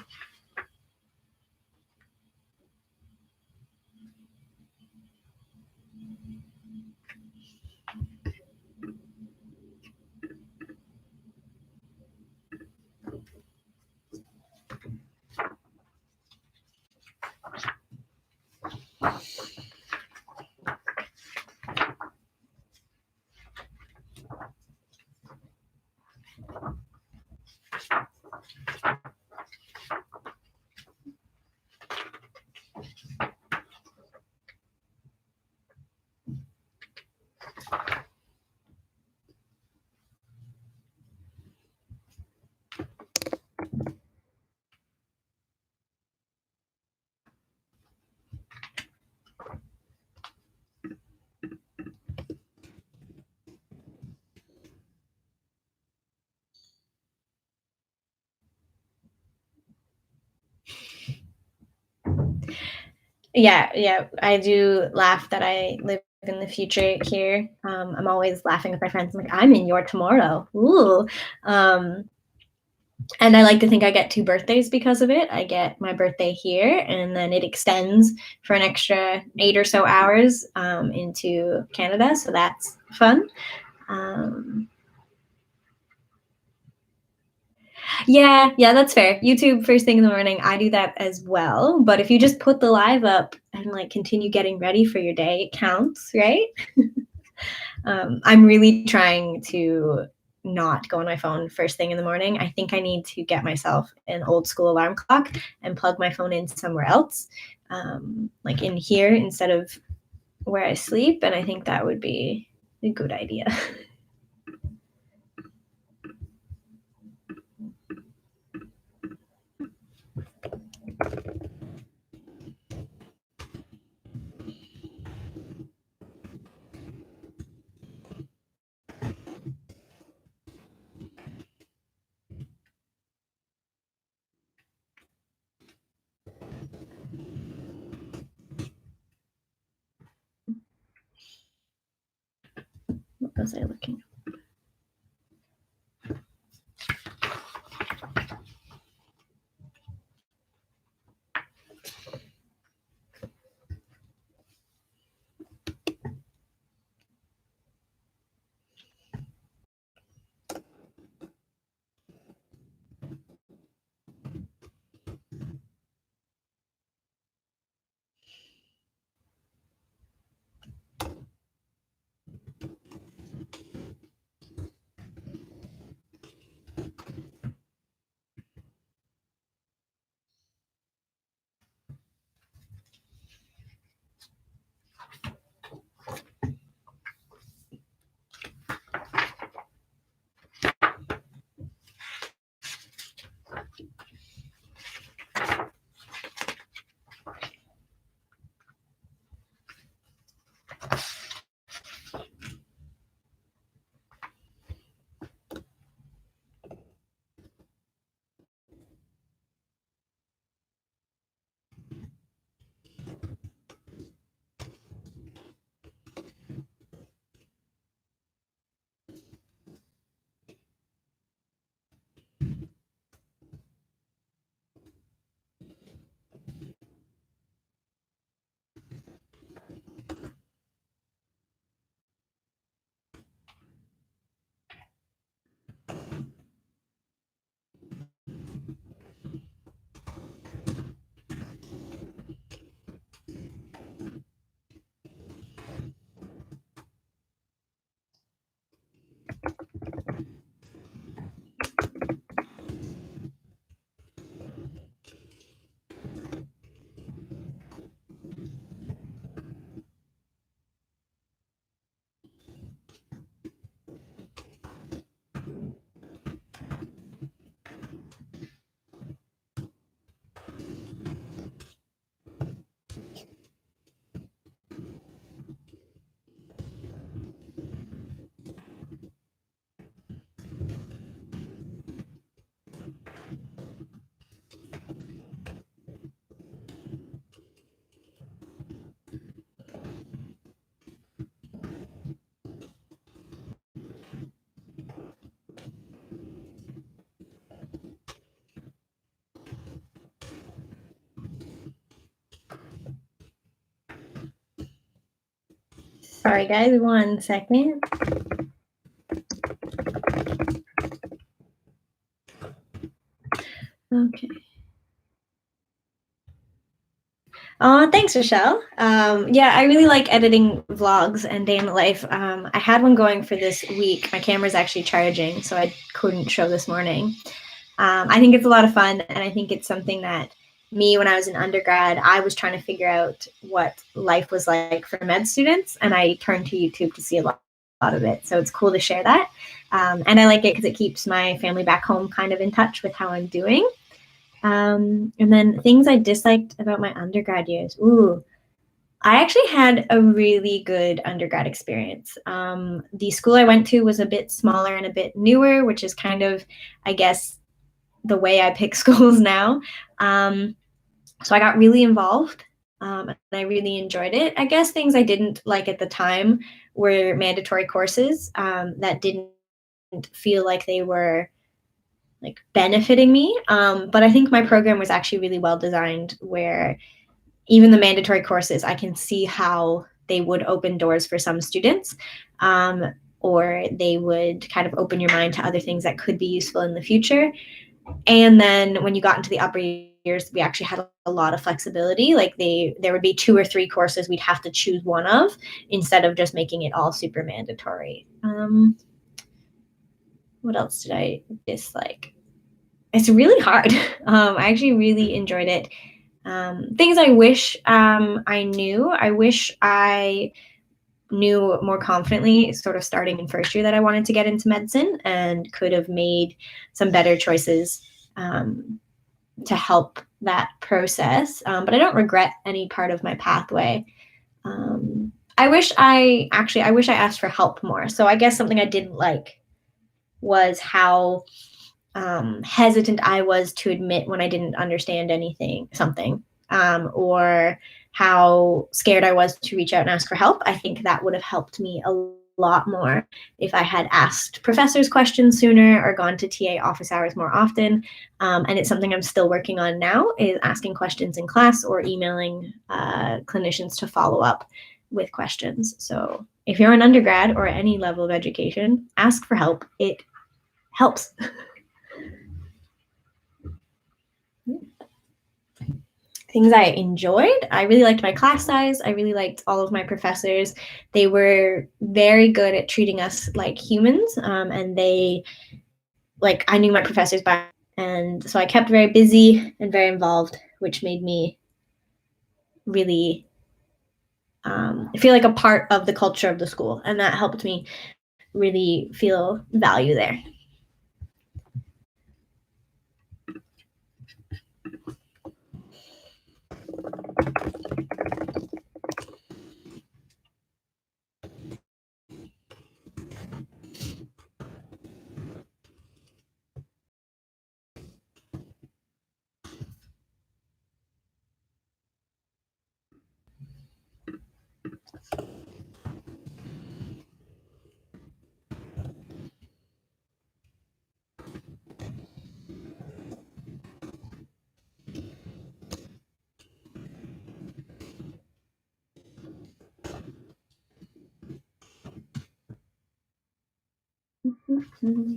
Yeah, I do laugh that I live in the future here. I'm always laughing with my friends. I'm like, I'm in your tomorrow. Ooh. And I like to think I get two birthdays because of it. I get my birthday here, and then it extends for an extra 8 or so hours into Canada. So that's fun. Um, yeah, that's fair. YouTube first thing in the morning, I do that as well. But if you just put the live up and like continue getting ready for your day, it counts, right? I'm really trying to not go on my phone first thing in the morning. I think I need to get myself an old school alarm clock and plug my phone in somewhere else, like in here instead of where I sleep. And I think that would be a good idea. What was I looking? Sorry, guys, 1 second. Okay. Thanks, Rochelle. Yeah, I really like editing vlogs and day in the life. I had one going for this week. My camera's actually charging, so I couldn't show this morning. I think it's a lot of fun, and I think it's something that me, when I was in undergrad, I was trying to figure out what life was like for med students, and I turned to YouTube to see a lot of it. So it's cool to share that. And I like it because it keeps my family back home kind of in touch with how I'm doing. And then things I disliked about my undergrad years. Ooh, I actually had a really good undergrad experience. The school I went to was a bit smaller and a bit newer, which is kind of, I guess, the way I pick schools now. So I got really involved, and I really enjoyed it. I guess things I didn't like at the time were mandatory courses that didn't feel like they were like benefiting me. But I think my program was actually really well designed, where even the mandatory courses, I can see how they would open doors for some students, or they would kind of open your mind to other things that could be useful in the future. And then when you got into the upper years, we actually had a lot of flexibility. Like there would be 2 or 3 courses we'd have to choose one of, instead of just making it all super mandatory. What else did I dislike? It's really hard. I actually really enjoyed it. Things I wish I knew. I wish I knew more confidently, sort of starting in first year, that I wanted to get into medicine, and could have made some better choices to help that process. But I don't regret any part of my pathway. I wish I asked for help more. So I guess something I didn't like was how hesitant I was to admit when I didn't understand something, or how scared I was to reach out and ask for help. I think that would have helped me a lot more if I had asked professors questions sooner or gone to TA office hours more often. And it's something I'm still working on now, is asking questions in class or emailing clinicians to follow up with questions. So if you're an undergrad or any level of education, ask for help. It helps. Things I enjoyed. I really liked my class size. I really liked all of my professors. They were very good at treating us like humans, and I knew my professors by, and so I kept very busy and very involved, which made me really feel like a part of the culture of the school, and that helped me really feel value there. Mm-hmm.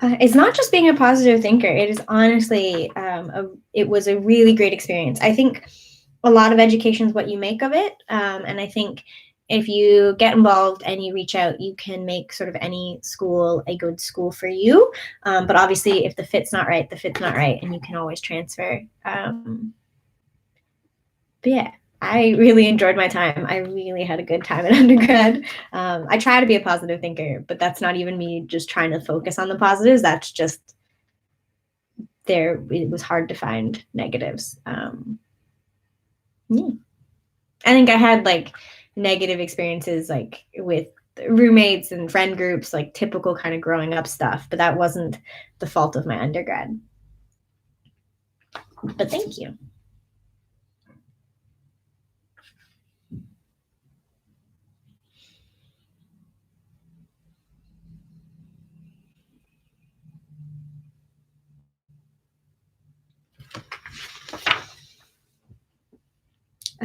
It's not just being a positive thinker. It is honestly, it was a really great experience. I think a lot of education is what you make of it. And I think if you get involved and you reach out, you can make sort of any school a good school for you. But obviously, if the fit's not right, the fit's not right, and you can always transfer. But yeah, I really enjoyed my time. I really had a good time in undergrad. I try to be a positive thinker, but that's not even me just trying to focus on the positives. That's just it was hard to find negatives. Yeah. I think I had like negative experiences like with roommates and friend groups, like typical kind of growing up stuff, but that wasn't the fault of my undergrad. But thank you.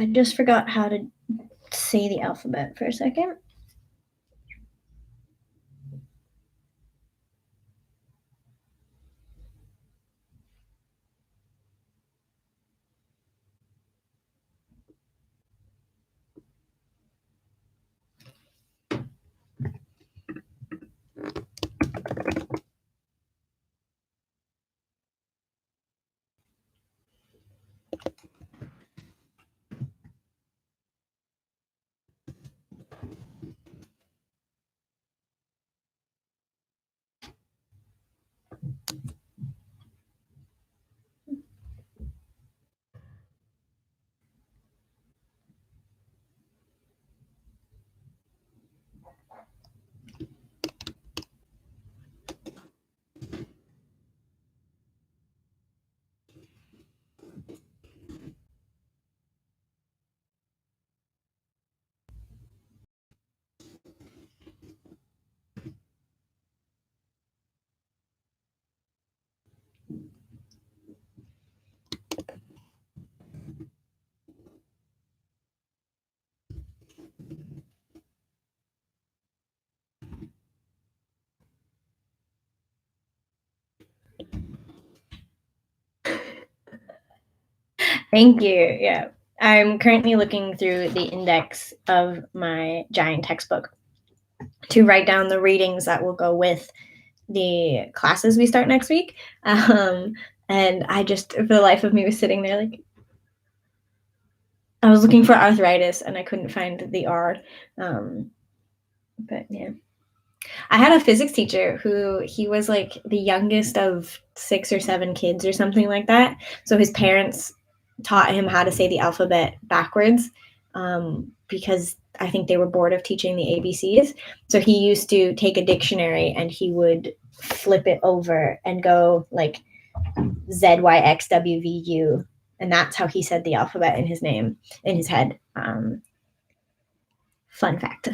I just forgot how to say the alphabet for a second. Thank you. Yeah. I'm currently looking through the index of my giant textbook to write down the readings that will go with the classes we start next week. And I just, for the life of me, was sitting there like, I was looking for arthritis and I couldn't find the R. But yeah. I had a physics teacher who he was like the youngest of 6 or 7 kids or something like that. So his parents taught him how to say the alphabet backwards because I think they were bored of teaching the ABCs. So he used to take a dictionary and he would flip it over and go like ZYXWVU. And that's how he said the alphabet in his head. Fun fact.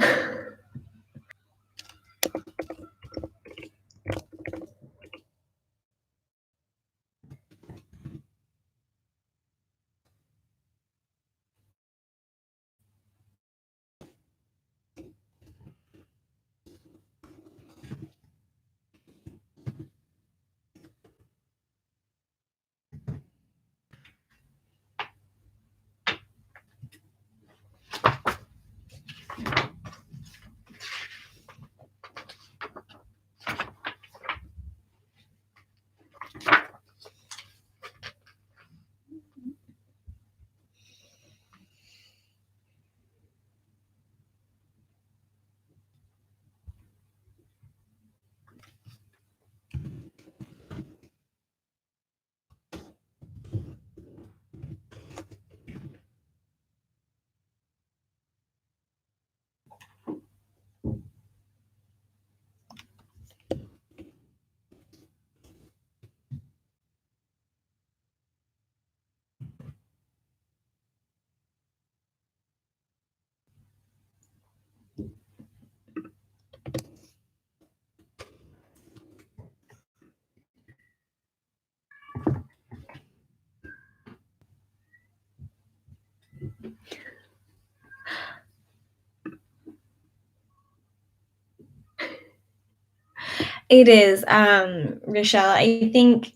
It is, Rochelle. I think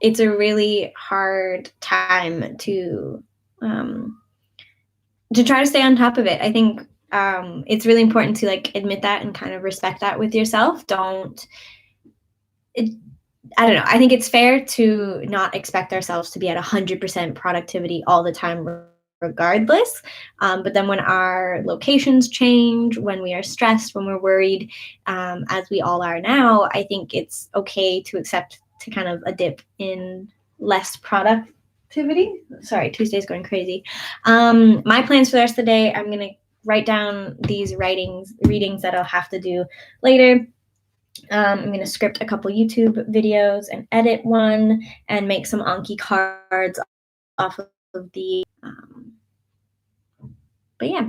it's a really hard time to try to stay on top of it. I think it's really important to like admit that and kind of respect that with yourself. I don't know. I think it's fair to not expect ourselves to be at 100% productivity all the time, regardless. But then when our locations change, when we are stressed, when we're worried, as we all are now, I think it's okay to accept to kind of a dip in less productivity. Sorry, Tuesday's going crazy. My plans for the rest of the day, I'm going to write down these readings that I'll have to do later. I'm going to script a couple YouTube videos and edit one and make some Anki cards off of the. But yeah,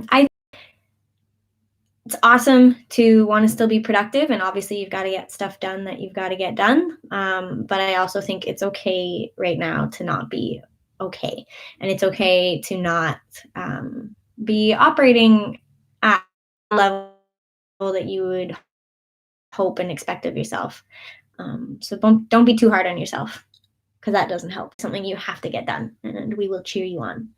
it's awesome to want to still be productive, and obviously you've got to get stuff done that you've got to get done. But I also think it's okay right now to not be okay. And it's okay to not be operating at a level that you would hope and expect of yourself. So don't be too hard on yourself, because that doesn't help. It's something you have to get done, and we will cheer you on.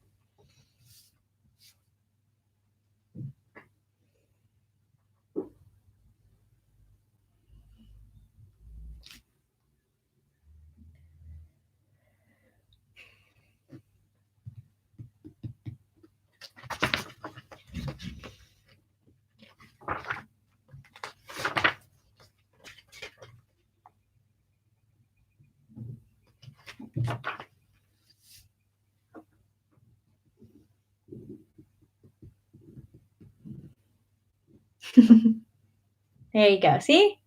There you go. See?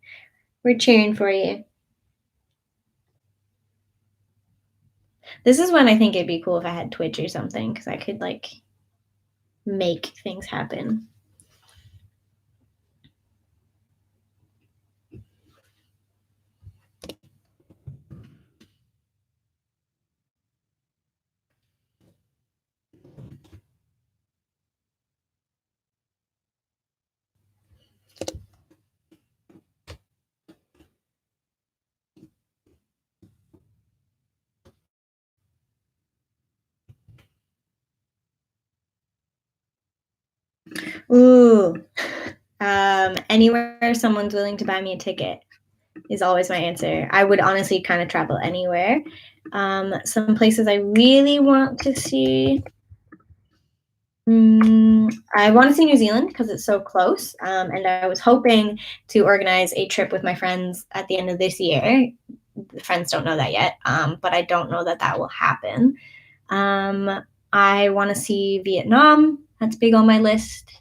We're cheering for you. This is when I think it'd be cool if I had Twitch or something, because I could like make things happen. Ooh. Anywhere someone's willing to buy me a ticket is always my answer. I would honestly kind of travel anywhere. Some places I really want to see. I want to see New Zealand because it's so close. And I was hoping to organize a trip with my friends at the end of this year. The friends don't know that yet, but I don't know that that will happen. I want to see Vietnam. That's big on my list.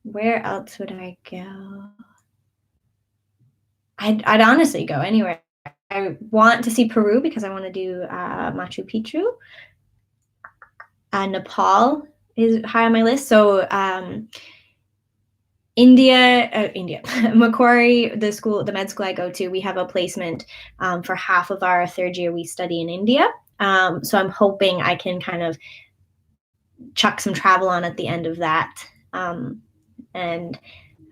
Where else would I go? I'd honestly go anywhere. I want to see Peru because I want to do Machu Picchu. Nepal is high on my list. So India, Macquarie, the med school I go to, we have a placement for half of our third year we study in India. So I'm hoping I can kind of chuck some travel on at the end of that, and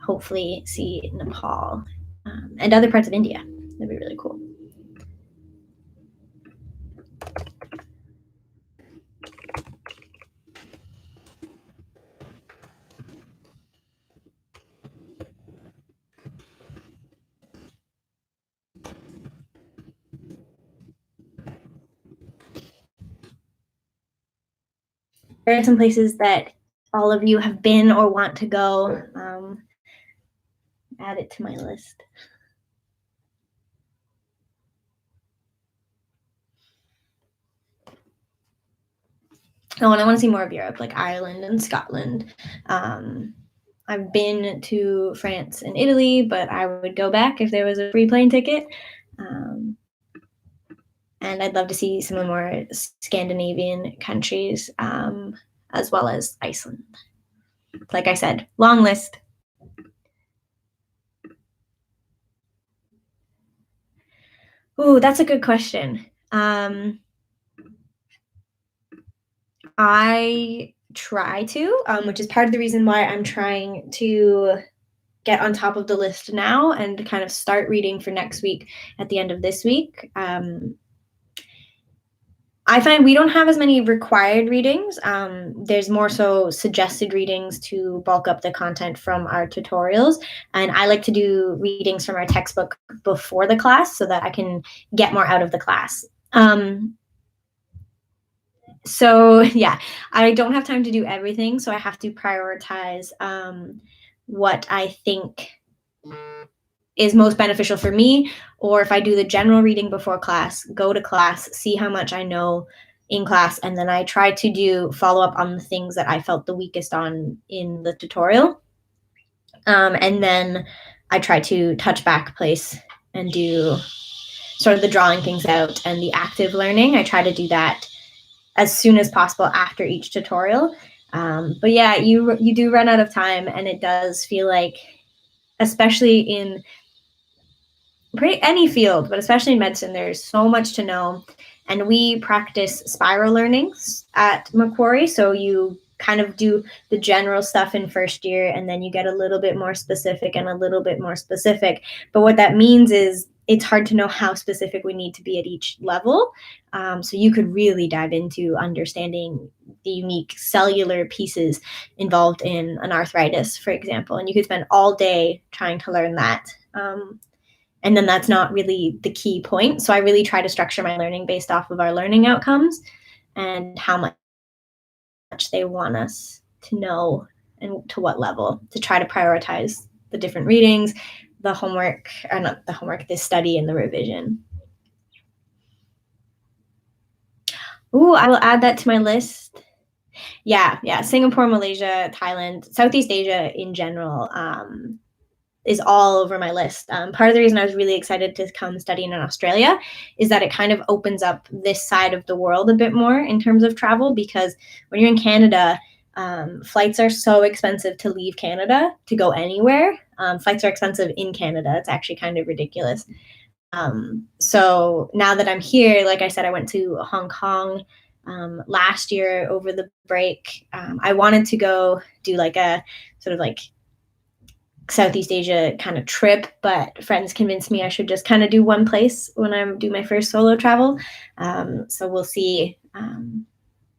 hopefully see Nepal and other parts of India. That'd be really cool. There are some places that all of you have been or want to go. Add it to my list. Oh, and I want to see more of Europe, like Ireland and Scotland. I've been to France and Italy, but I would go back if there was a free plane ticket. And I'd love to see some of the more Scandinavian countries, as well as Iceland. Like I said, long list. Ooh, that's a good question. I try to, which is part of the reason why I'm trying to get on top of the list now and kind of start reading for next week at the end of this week. I find we don't have as many required readings. There's more so suggested readings to bulk up the content from our tutorials. And I like to do readings from our textbook before the class so that I can get more out of the class. So yeah, I don't have time to do everything. So I have to prioritize what I think is most beneficial for me, or if I do the general reading before class, go to class, see how much I know in class, and then I try to do follow up on the things that I felt the weakest on in the tutorial. And then I try to touch back place and do sort of the drawing things out and the active learning. I try to do that as soon as possible after each tutorial. But yeah, you do run out of time, and it does feel like, especially in any field, but especially in medicine, there's so much to know. And we practice spiral learnings at Macquarie. So you kind of do the general stuff in first year, and then you get a little bit more specific and a little bit more specific. But what that means is it's hard to know how specific we need to be at each level. So you could really dive into understanding the unique cellular pieces involved in an arthritis, for example. And you could spend all day trying to learn that. And then that's not really the key point. So I really try to structure my learning based off of our learning outcomes and how much they want us to know and to what level, to try to prioritize the different readings, the homework, or not the homework, the study and the revision. Ooh, I will add that to my list. Yeah. Singapore, Malaysia, Thailand, Southeast Asia in general is all over my list. Part of the reason I was really excited to come studying in Australia is that it kind of opens up this side of the world a bit more in terms of travel, because when you're in Canada, flights are so expensive to leave Canada to go anywhere. Flights are expensive in Canada. It's actually kind of ridiculous. So now that I'm here, like I said, I went to Hong Kong last year over the break. I wanted to go do like a sort of like Southeast Asia kind of trip, but friends convinced me I should just kind of do one place when I do my first solo travel. So we'll see.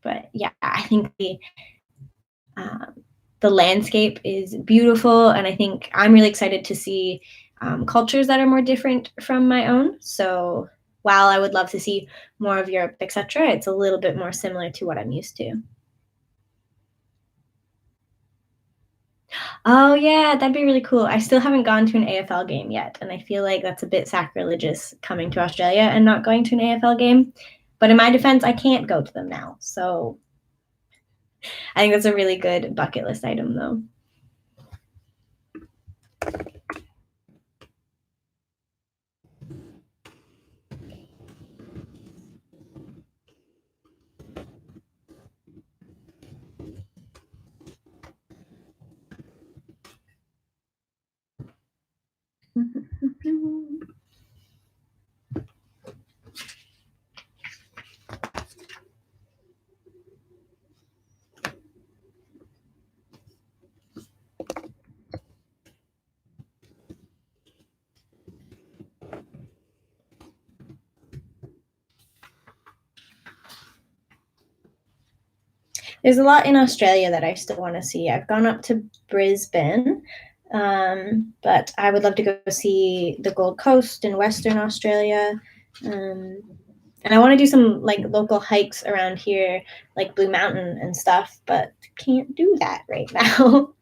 But yeah, I think the landscape is beautiful, and I think I'm really excited to see cultures that are more different from my own. So while I would love to see more of Europe, etc., it's a little bit more similar to what I'm used to. Oh yeah, that'd be really cool. I still haven't gone to an AFL game yet, and I feel like that's a bit sacrilegious coming to Australia and not going to an AFL game. But in my defense, I can't go to them now. So I think that's a really good bucket list item, though. There's a lot in Australia that I still want to see. I've gone up to Brisbane, but I would love to go see the Gold Coast in Western Australia. And I want to do some like local hikes around here, like Blue Mountain and stuff, but can't do that right now.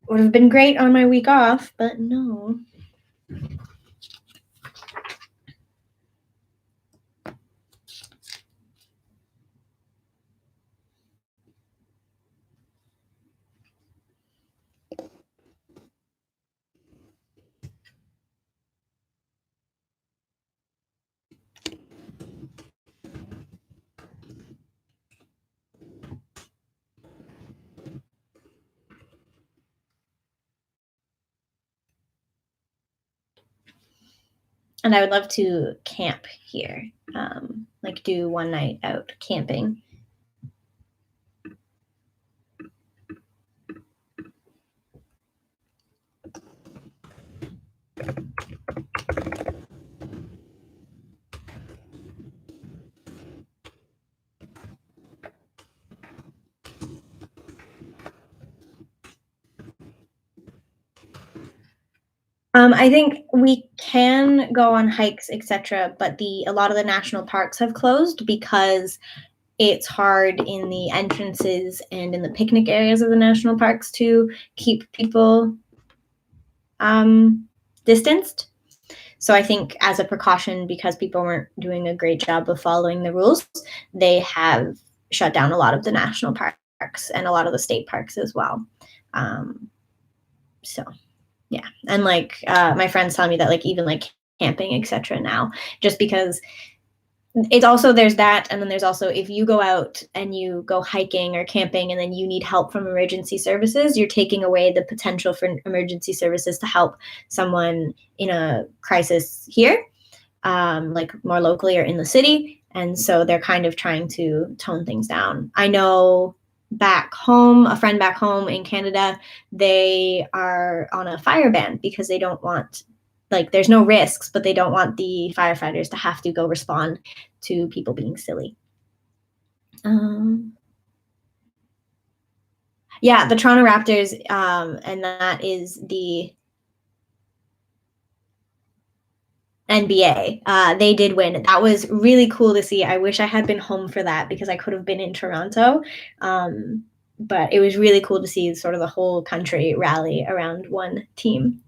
Would have been great on my week off, but no. And I would love to camp here, like do one night out camping. I think we can go on hikes, etc., but a lot of the national parks have closed because it's hard in the entrances and in the picnic areas of the national parks to keep people distanced. So I think as a precaution, because people weren't doing a great job of following the rules, they have shut down a lot of the national parks and a lot of the state parks as well. So yeah, and like my friends tell me that like even like camping, etc., now, just because it's also, there's that, and then there's also, if you go out and you go hiking or camping and then you need help from emergency services, you're taking away the potential for emergency services to help someone in a crisis here, like more locally or in the city. And so they're kind of trying to tone things down. I know back home, a friend back home in Canada, they are on a fire ban because they don't want, like, there's no risks, but they don't want the firefighters to have to go respond to people being silly. Yeah, the Toronto Raptors, and that is the NBA. They did win. That was really cool to see. I wish I had been home for that because I could have been in Toronto. But it was really cool to see sort of the whole country rally around one team.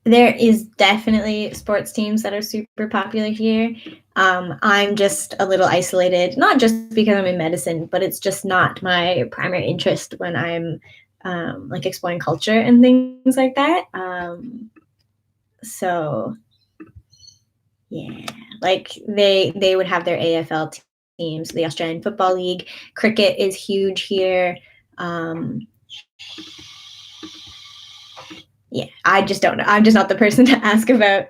There is definitely sports teams that are super popular here. I'm just a little isolated, not just because I'm in medicine, but it's just not my primary interest when I'm like exploring culture and things like that. So yeah, like they would have their AFL teams, the Australian Football League. Cricket is huge here. Yeah, I just don't know. I'm just not the person to ask about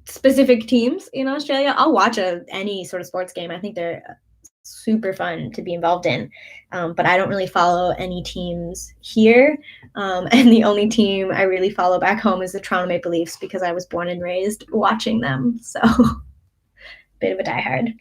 specific teams in Australia. I'll watch any sort of sports game. I think they're super fun to be involved in, but I don't really follow any teams here. And the only team I really follow back home is the Toronto Maple Leafs because I was born and raised watching them. So, bit of a diehard.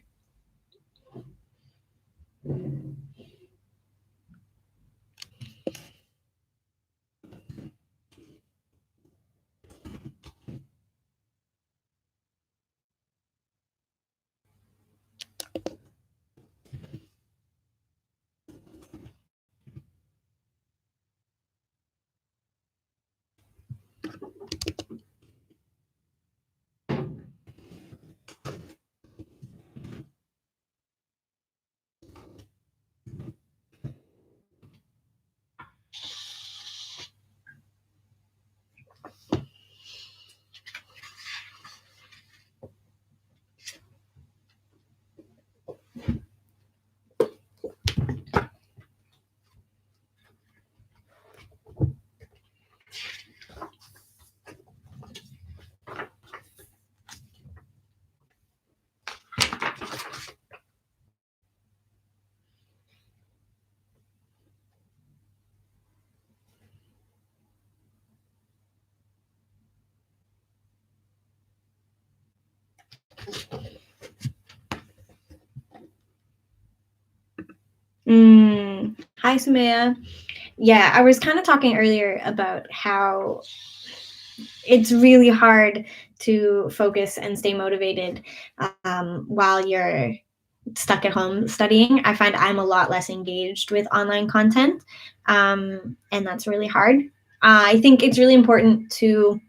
Hi, Sumaya. Yeah, I was kind of talking earlier about how it's really hard to focus and stay motivated while you're stuck at home studying. I find I'm a lot less engaged with online content, and that's really hard. I think it's really important to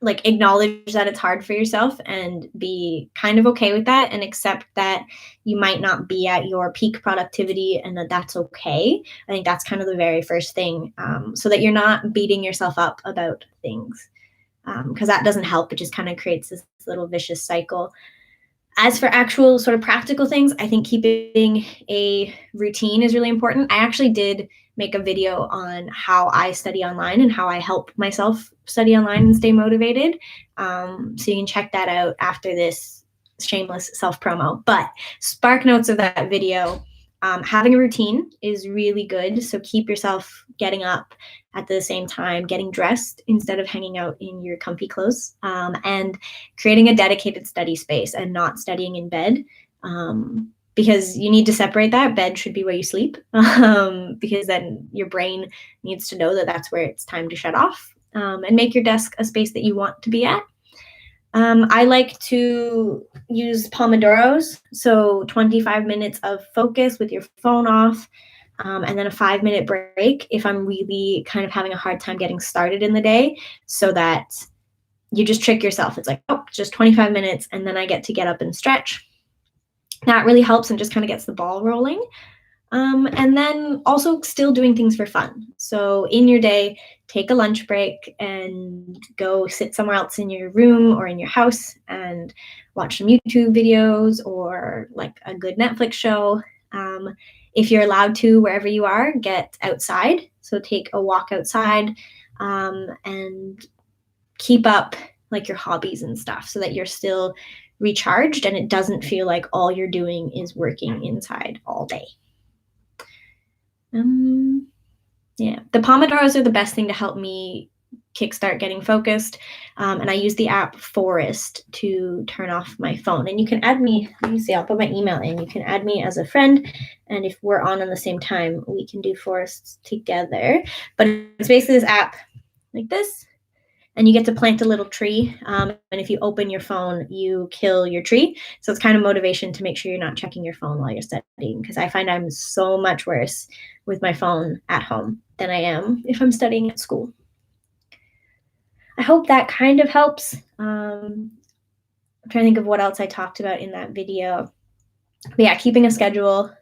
like acknowledge that it's hard for yourself and be kind of okay with that and accept that you might not be at your peak productivity and that that's okay. I think that's kind of the very first thing, so that you're not beating yourself up about things, because that doesn't help. It just kind of creates this little vicious cycle. As for actual sort of practical things, I think keeping a routine is really important. I actually did make a video on how I study online and how I help myself study online and stay motivated. So you can check that out after this shameless self promo. But spark notes of that video, having a routine is really good. So keep yourself getting up at the same time, getting dressed instead of hanging out in your comfy clothes, and creating a dedicated study space and not studying in bed. Because you need to separate that. Bed should be where you sleep, because then your brain needs to know that that's where it's time to shut off, and make your desk a space that you want to be at. I like to use pomodoros, so 25 minutes of focus with your phone off, and then a 5-minute break if I'm really kind of having a hard time getting started in the day, so that you just trick yourself. It's like, oh, just 25 minutes, and then I get to get up and stretch. That really helps and just kind of gets the ball rolling. And then also still doing things for fun. So in your day, take a lunch break and go sit somewhere else in your room or in your house and watch some YouTube videos or like a good Netflix show. If you're allowed to, wherever you are, get outside. So take a walk outside, and keep up like your hobbies and stuff so that you're still recharged and it doesn't feel like all you're doing is working inside all day. Yeah, the Pomodoros are the best thing to help me kickstart getting focused. And I use the app Forest to turn off my phone. And you can add me, let me see, I'll put my email in. You can add me as a friend. And if we're on the same time, we can do Forests together. But it's basically this app like this. And you get to plant a little tree. And if you open your phone, you kill your tree. So it's kind of motivation to make sure you're not checking your phone while you're studying, because I find I'm so much worse with my phone at home than I am if I'm studying at school. I hope that kind of helps. I'm trying to think of what else I talked about in that video. But yeah, keeping a schedule.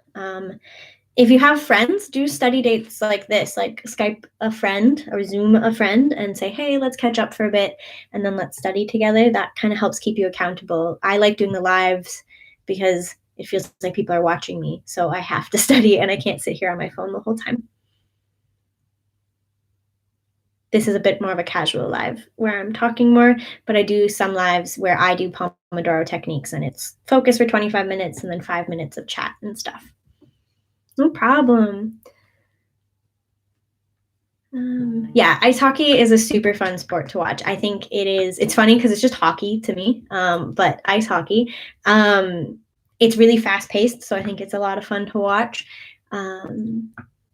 If you have friends, do study dates like this, like Skype a friend or Zoom a friend and say, hey, let's catch up for a bit and then let's study together. That kind of helps keep you accountable. I like doing the lives because it feels like people are watching me. So I have to study and I can't sit here on my phone the whole time. This is a bit more of a casual live where I'm talking more, but I do some lives where I do Pomodoro techniques and it's focus for 25 minutes and then 5 minutes of chat and stuff. No problem. Yeah, ice hockey is a super fun sport to watch. I think it's funny because it's just hockey to me, but ice hockey, it's really fast paced. So I think it's a lot of fun to watch.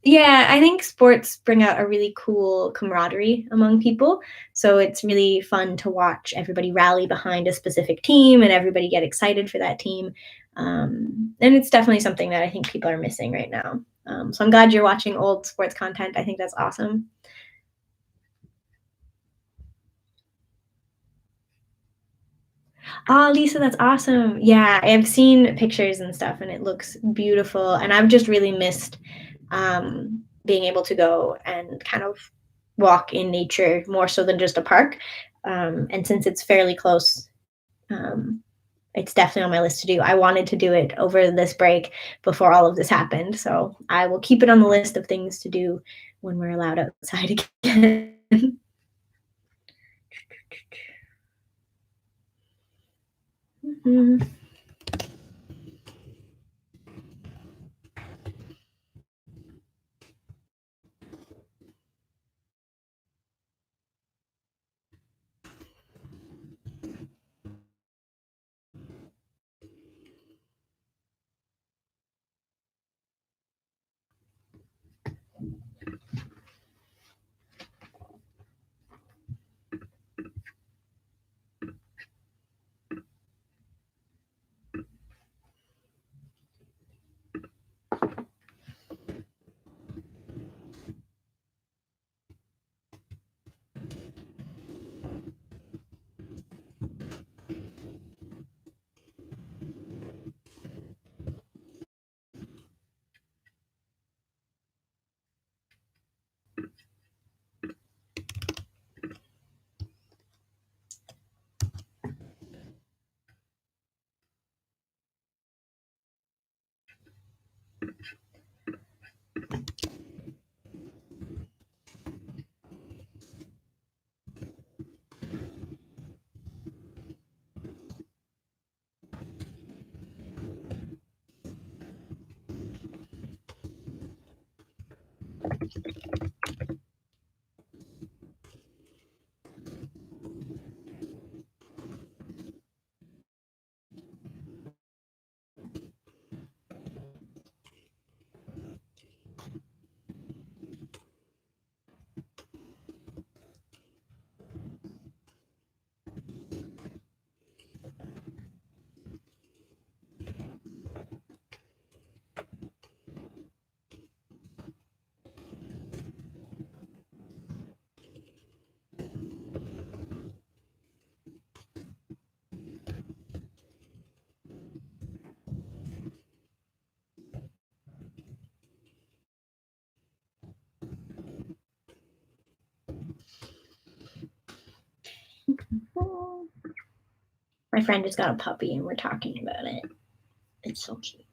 Yeah, I think sports bring out a really cool camaraderie among people. So it's really fun to watch everybody rally behind a specific team and everybody get excited for that team. And it's definitely something that I think people are missing right now. So I'm glad you're watching old sports content. I think that's awesome. Oh, Lisa, that's awesome. Yeah, I've seen pictures and stuff and it looks beautiful. And I've just really missed being able to go and kind of walk in nature more so than just a park. And since it's fairly close, it's definitely on my list to do. I wanted to do it over this break before all of this happened. So I will keep it on the list of things to do when we're allowed outside again. Mm-hmm. My friend just got a puppy and we're talking about it. It's so cute.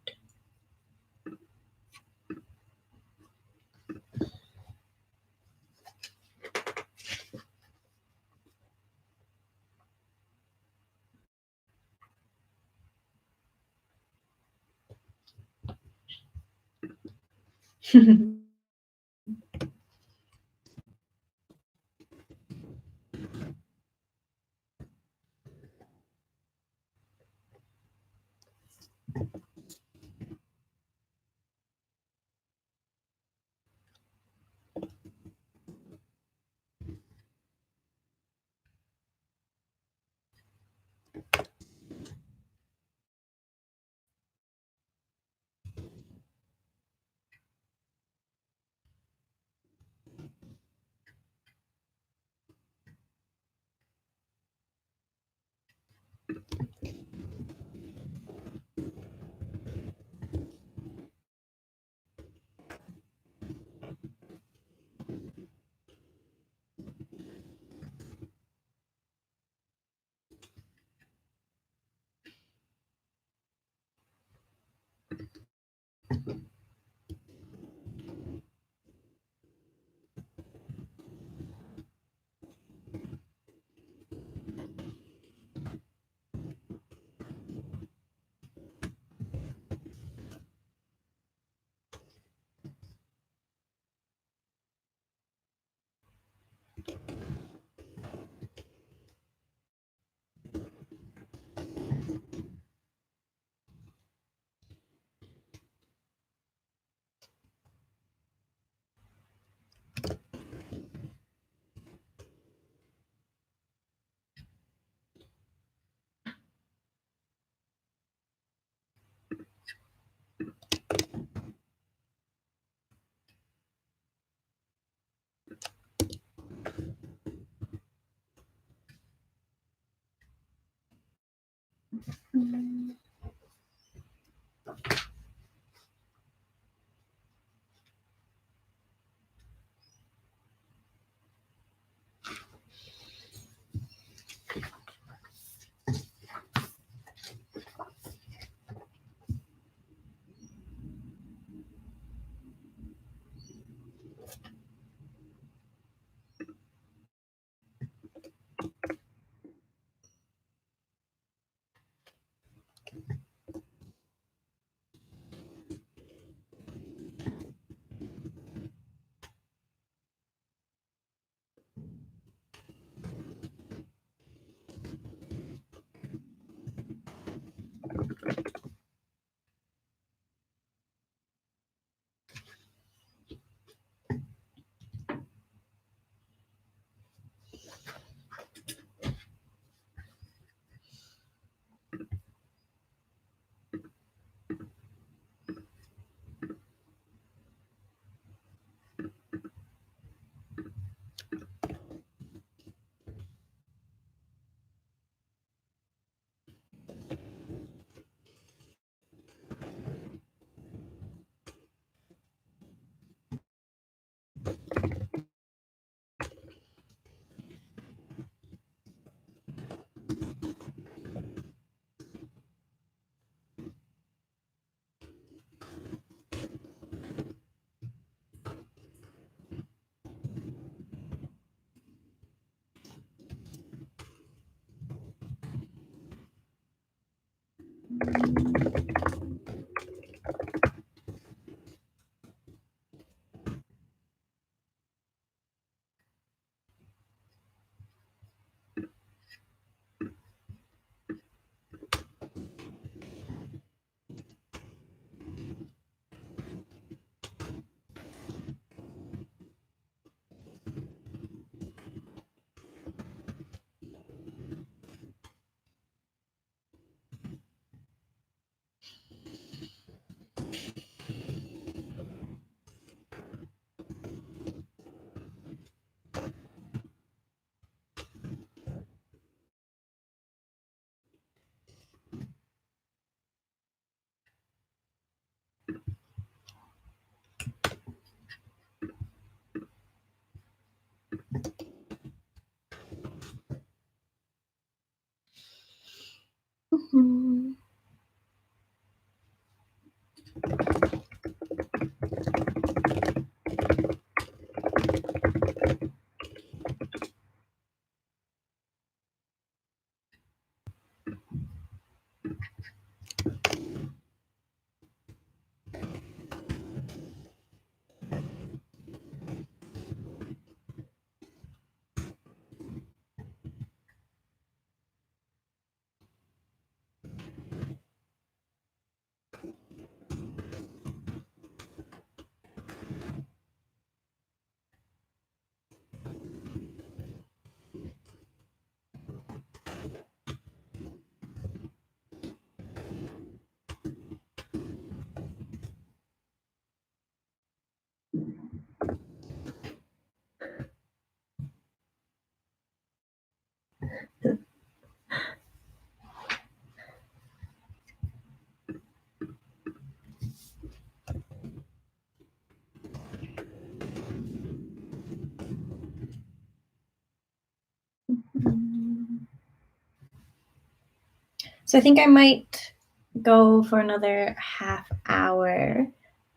So I think I might go for another half hour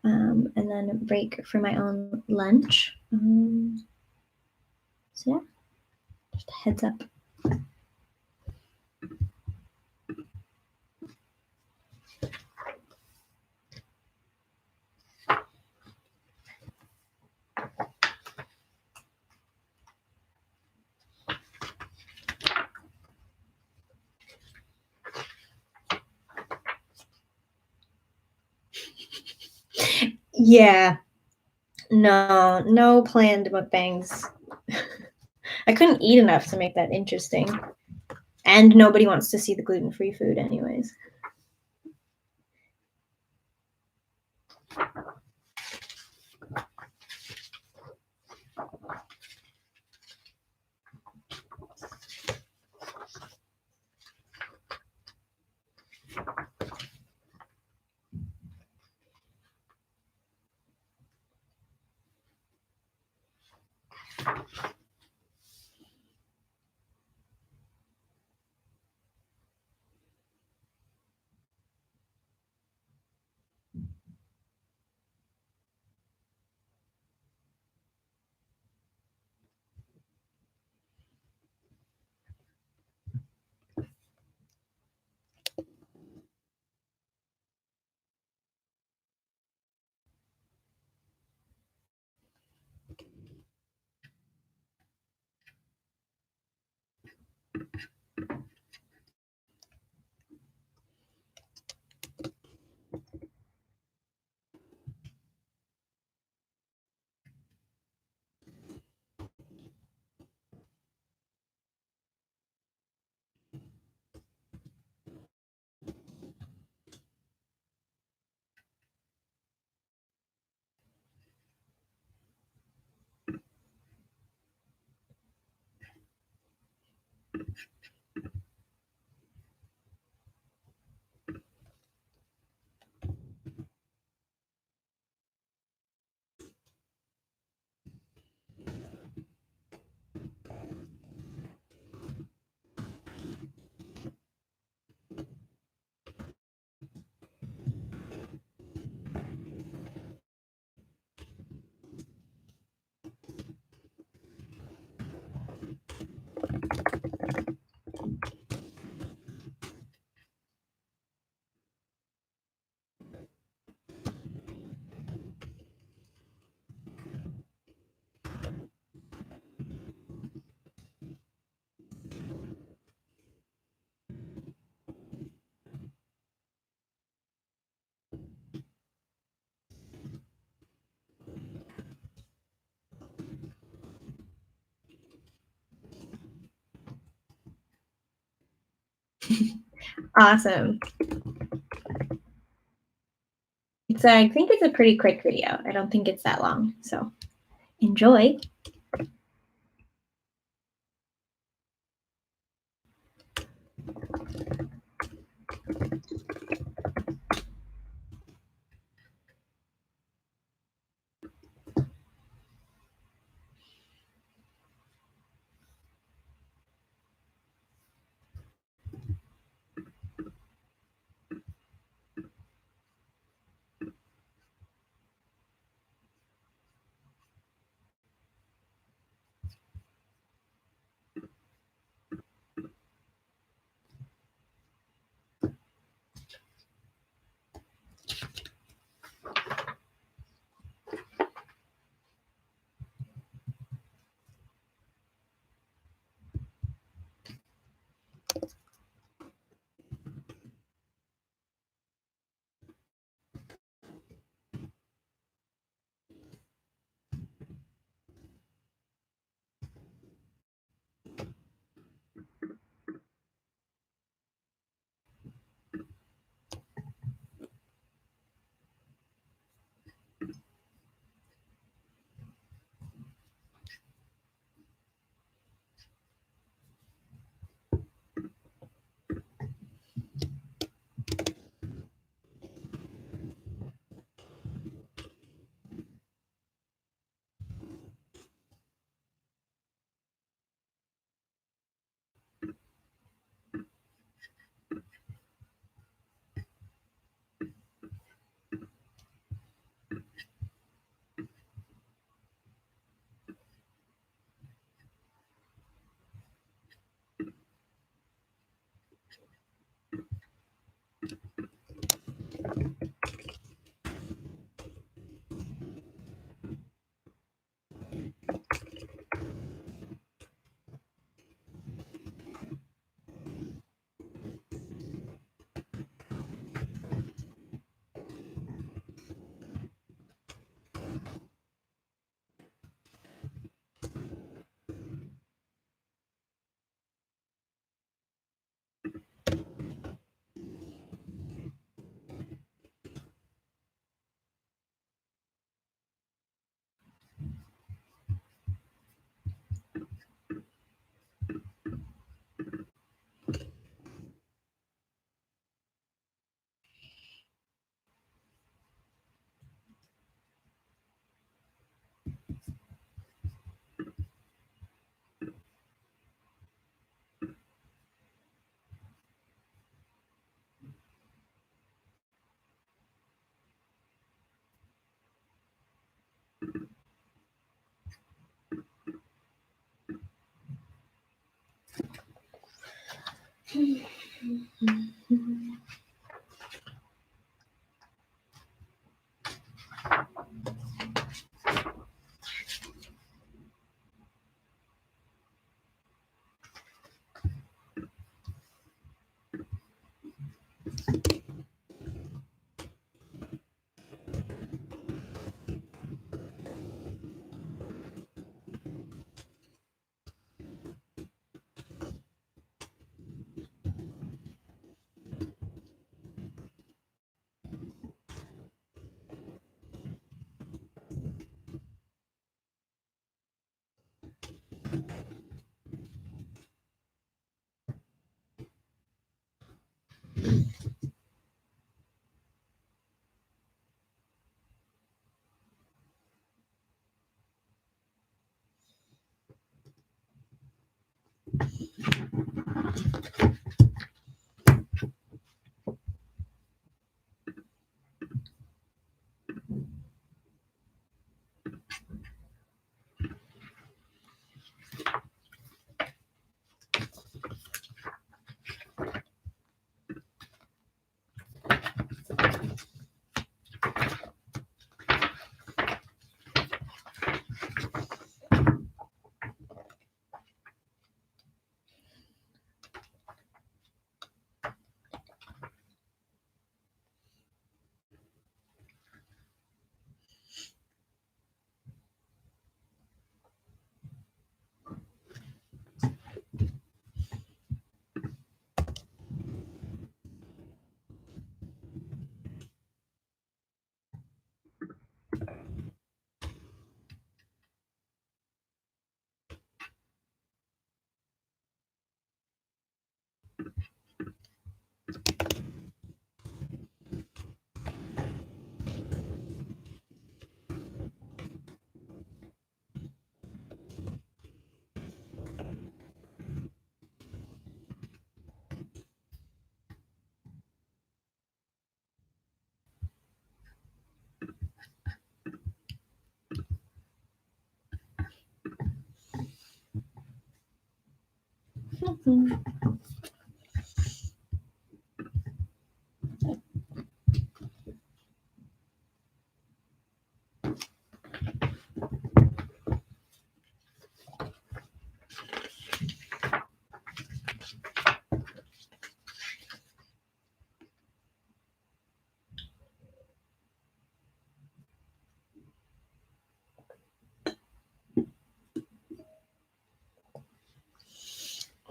and then break for my own lunch. So yeah, just a heads up. Yeah, no planned mukbangs. I couldn't eat enough to make that interesting. And nobody wants to see the gluten-free food anyways. Awesome. I think it's a pretty quick video. I don't think it's that long. So enjoy.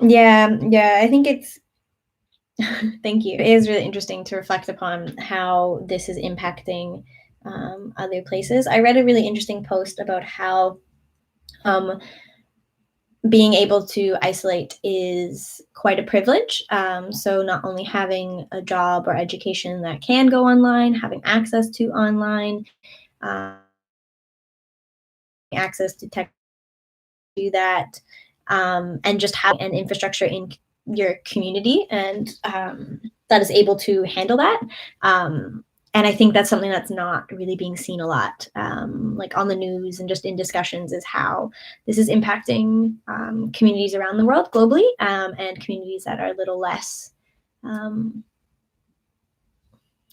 Yeah, I think it's thank you. It is really interesting to reflect upon how this is impacting other places. I read a really interesting post about how um, being able to isolate is quite a privilege. So, not only having a job or education that can go online, having access to online, um, access to tech, do that, and just have an infrastructure in your community and that is able to handle that. Um, and I think that's something that's not really being seen a lot, like on the news and just in discussions, is how this is impacting communities around the world globally, and communities that are a little less um,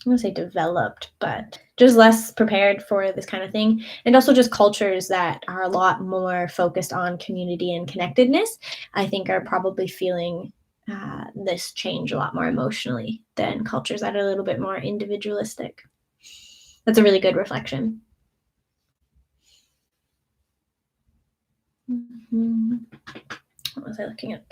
I want to say developed, but just less prepared for this kind of thing. And also just cultures that are a lot more focused on community and connectedness, I think are probably feeling this change a lot more emotionally than cultures that are a little bit more individualistic. That's a really good reflection. Mhm. What was I looking at?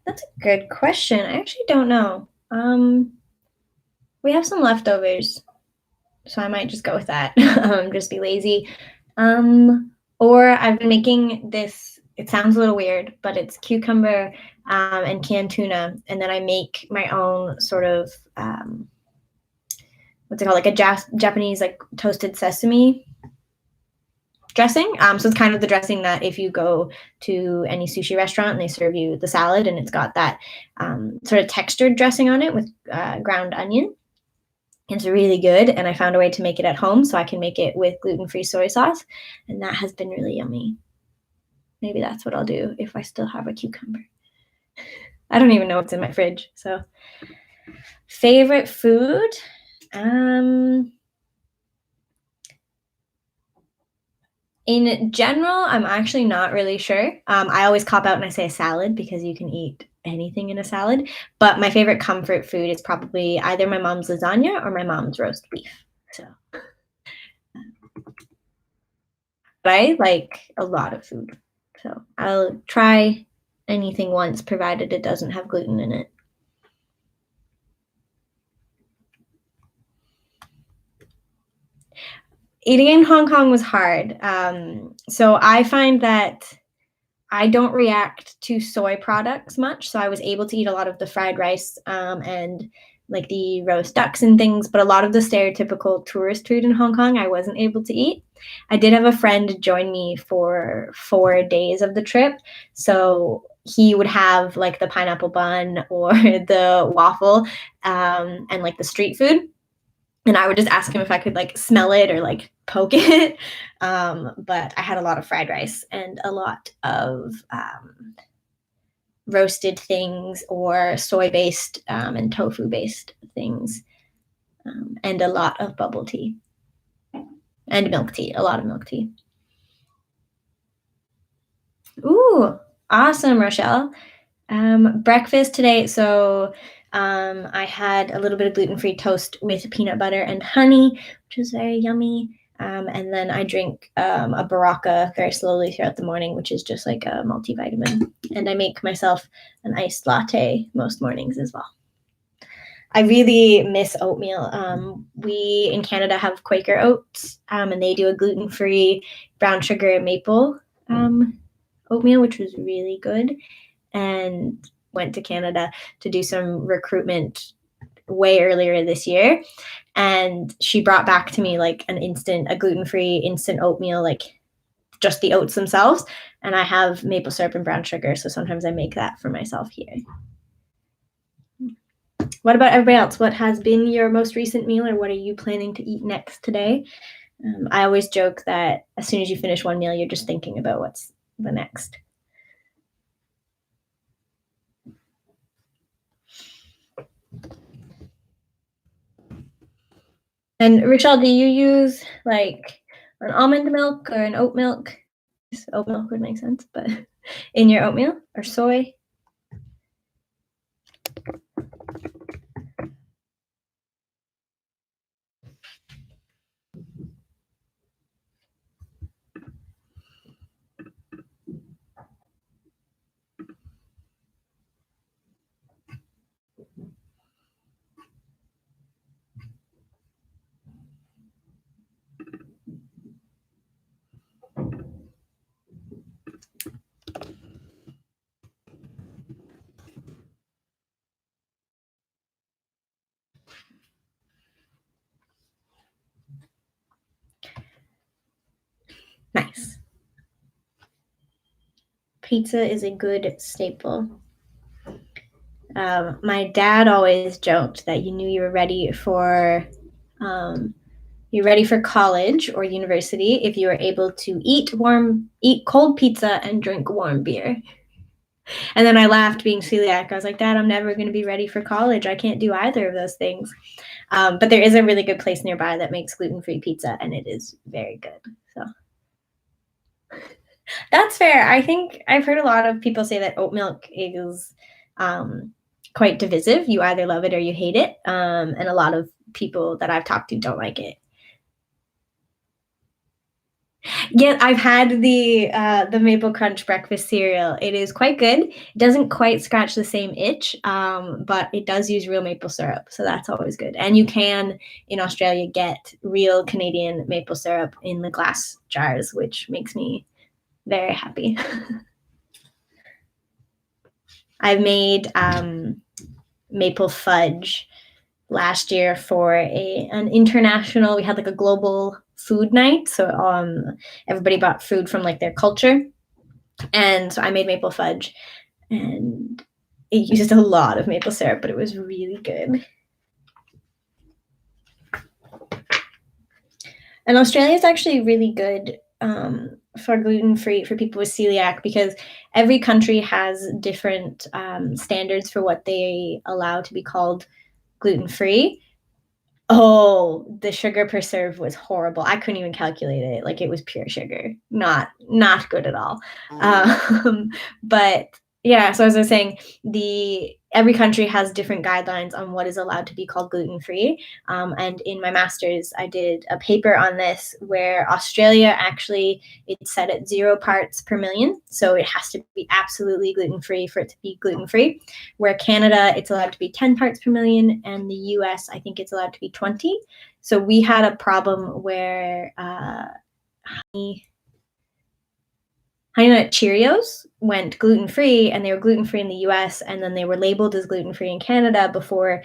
That's a good question. I actually don't know. We have some leftovers, so I might just go with that. Just be lazy. Or I've been making this. It sounds a little weird, but it's cucumber and canned tuna, and then I make my own sort of what's it called, like a Japanese like toasted sesame dressing. So it's kind of the dressing that if you go to any sushi restaurant and they serve you the salad, and it's got that sort of textured dressing on it with ground onion. It's really good, and I found a way to make it at home, so I can make it with gluten-free soy sauce, and that has been really yummy. Maybe that's what I'll do if I still have a cucumber. I don't even know what's in my fridge. So, favorite food? In general, I'm actually not really sure. I always cop out and I say a salad because you can eat anything in a salad. But my favorite comfort food is probably either my mom's lasagna or my mom's roast beef. So, but I like a lot of food. So I'll try anything once, provided it doesn't have gluten in it. Eating in Hong Kong was hard. So I find that I don't react to soy products much. So I was able to eat a lot of the fried rice and like the roast ducks and things, but a lot of the stereotypical tourist food in Hong Kong I wasn't able to eat. I did have a friend join me for 4 days of the trip. So he would have like the pineapple bun or the waffle and like the street food. And I would just ask him if I could like smell it or like poke it. But I had a lot of fried rice and a lot of roasted things or soy based and tofu based things, and a lot of bubble tea and milk tea, a lot of milk tea. Ooh, awesome, Rochelle. Breakfast today. So I had a little bit of gluten-free toast with peanut butter and honey, which is very yummy. And then I drink a Baraka very slowly throughout the morning, which is just like a multivitamin. And I make myself an iced latte most mornings as well. I really miss oatmeal. We in Canada have Quaker oats, and they do a gluten-free brown sugar maple oatmeal, which was really good. And went to Canada to do some recruitment way earlier this year. And she brought back to me like a gluten-free instant oatmeal, like just the oats themselves. And I have maple syrup and brown sugar. So sometimes I make that for myself here. What about everybody else? What has been your most recent meal, or what are you planning to eat next today? I always joke that as soon as you finish one meal, you're just thinking about what's the next. And Rochelle, do you use like an almond milk or an oat milk? Oat milk would make sense, but in your oatmeal or soy? Nice. Pizza is a good staple. My dad always joked that you knew you were ready for college or university if you were able to eat cold pizza and drink warm beer. And then I laughed, being celiac. I was like, Dad, I'm never going to be ready for college. I can't do either of those things. But there is a really good place nearby that makes gluten-free pizza, and it is very good. So that's fair. I think I've heard a lot of people say that oat milk is quite divisive. You either love it or you hate it. And a lot of people that I've talked to don't like it. Yeah, I've had the Maple Crunch breakfast cereal. It is quite good. It doesn't quite scratch the same itch, but it does use real maple syrup, so that's always good. And you can, in Australia, get real Canadian maple syrup in the glass jars, which makes me very happy. I've made maple fudge last year for an international. We had like a global food night, so everybody bought food from like their culture, and so I made maple fudge, and it used a lot of maple syrup, but it was really good. And Australia is actually really good for gluten-free for people with celiac, because every country has different standards for what they allow to be called gluten-free. Oh, the sugar per serve was horrible. I couldn't even calculate it. Like, it was pure sugar. Not good at all. But yeah, so as I was saying, every country has different guidelines on what is allowed to be called gluten-free. And in my master's, I did a paper on this where Australia actually, it's set at 0 parts per million. So it has to be absolutely gluten-free for it to be gluten-free. Where Canada, it's allowed to be 10 parts per million, and the US, I think it's allowed to be 20. So we had a problem where Honey Nut Cheerios went gluten-free, and they were gluten-free in the US, and then they were labeled as gluten-free in Canada before,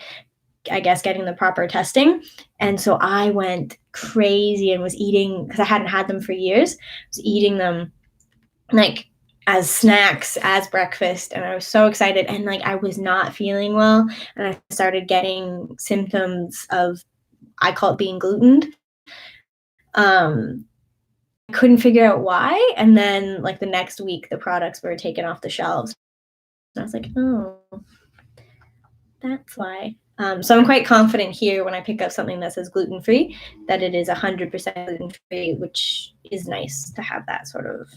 I guess, getting the proper testing. And so I went crazy and was eating, because I hadn't had them for years, was eating them like as snacks, as breakfast, and I was so excited, and like I was not feeling well, and I started getting symptoms of, I call it being glutened. I couldn't figure out why, and then like the next week the products were taken off the shelves. And I was like, oh, that's why. So I'm quite confident here when I pick up something that says gluten-free that it is 100% gluten-free, which is nice to have that sort of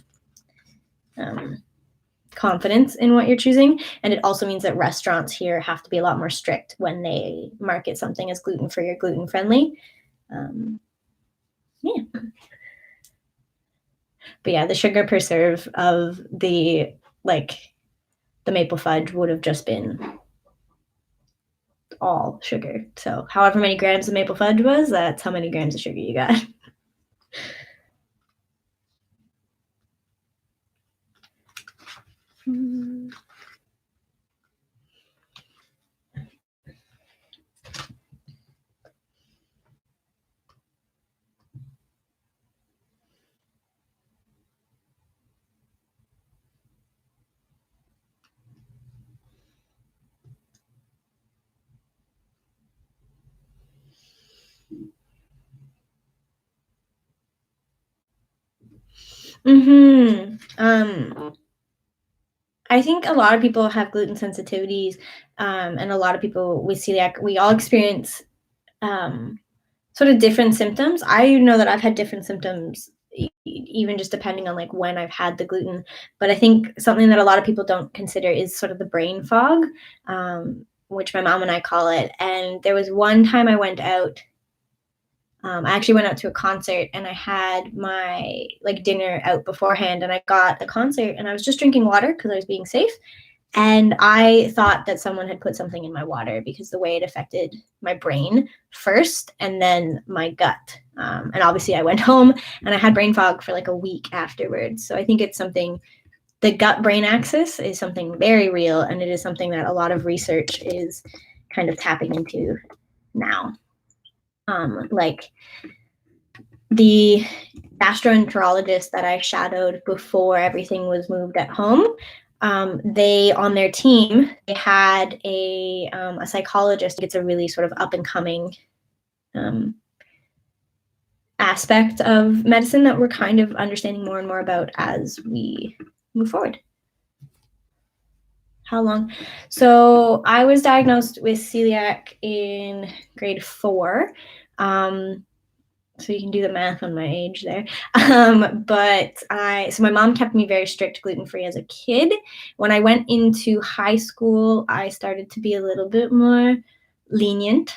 confidence in what you're choosing. And it also means that restaurants here have to be a lot more strict when they market something as gluten-free or gluten-friendly. Yeah. But yeah, the sugar per serve of the maple fudge would have just been all sugar. So however many grams of maple fudge was, that's how many grams of sugar you got. I think a lot of people have gluten sensitivities, and a lot of people with celiac, we all experience sort of different symptoms. I know that I've had different symptoms, even just depending on like when I've had the gluten. But I think something that a lot of people don't consider is sort of the brain fog, which my mom and I call it. And there was one time I went out. I actually went out to a concert, and I had my like dinner out beforehand, and I got the concert, and I was just drinking water because I was being safe. And I thought that someone had put something in my water because the way it affected my brain first and then my gut. And obviously I went home and I had brain fog for like a week afterwards. So I think it's something, the gut brain axis is something very real, and it is something that a lot of research is kind of tapping into now. Like the gastroenterologist that I shadowed before everything was moved at home, they, on their team, they had a psychologist. It's a really sort of up and coming aspect of medicine that we're kind of understanding more and more about as we move forward. How long? So I was diagnosed with celiac in grade 4. So So you can do the math on my age there. So my mom kept me very strict gluten-free as a kid. When I went into high school, I started to be a little bit more lenient.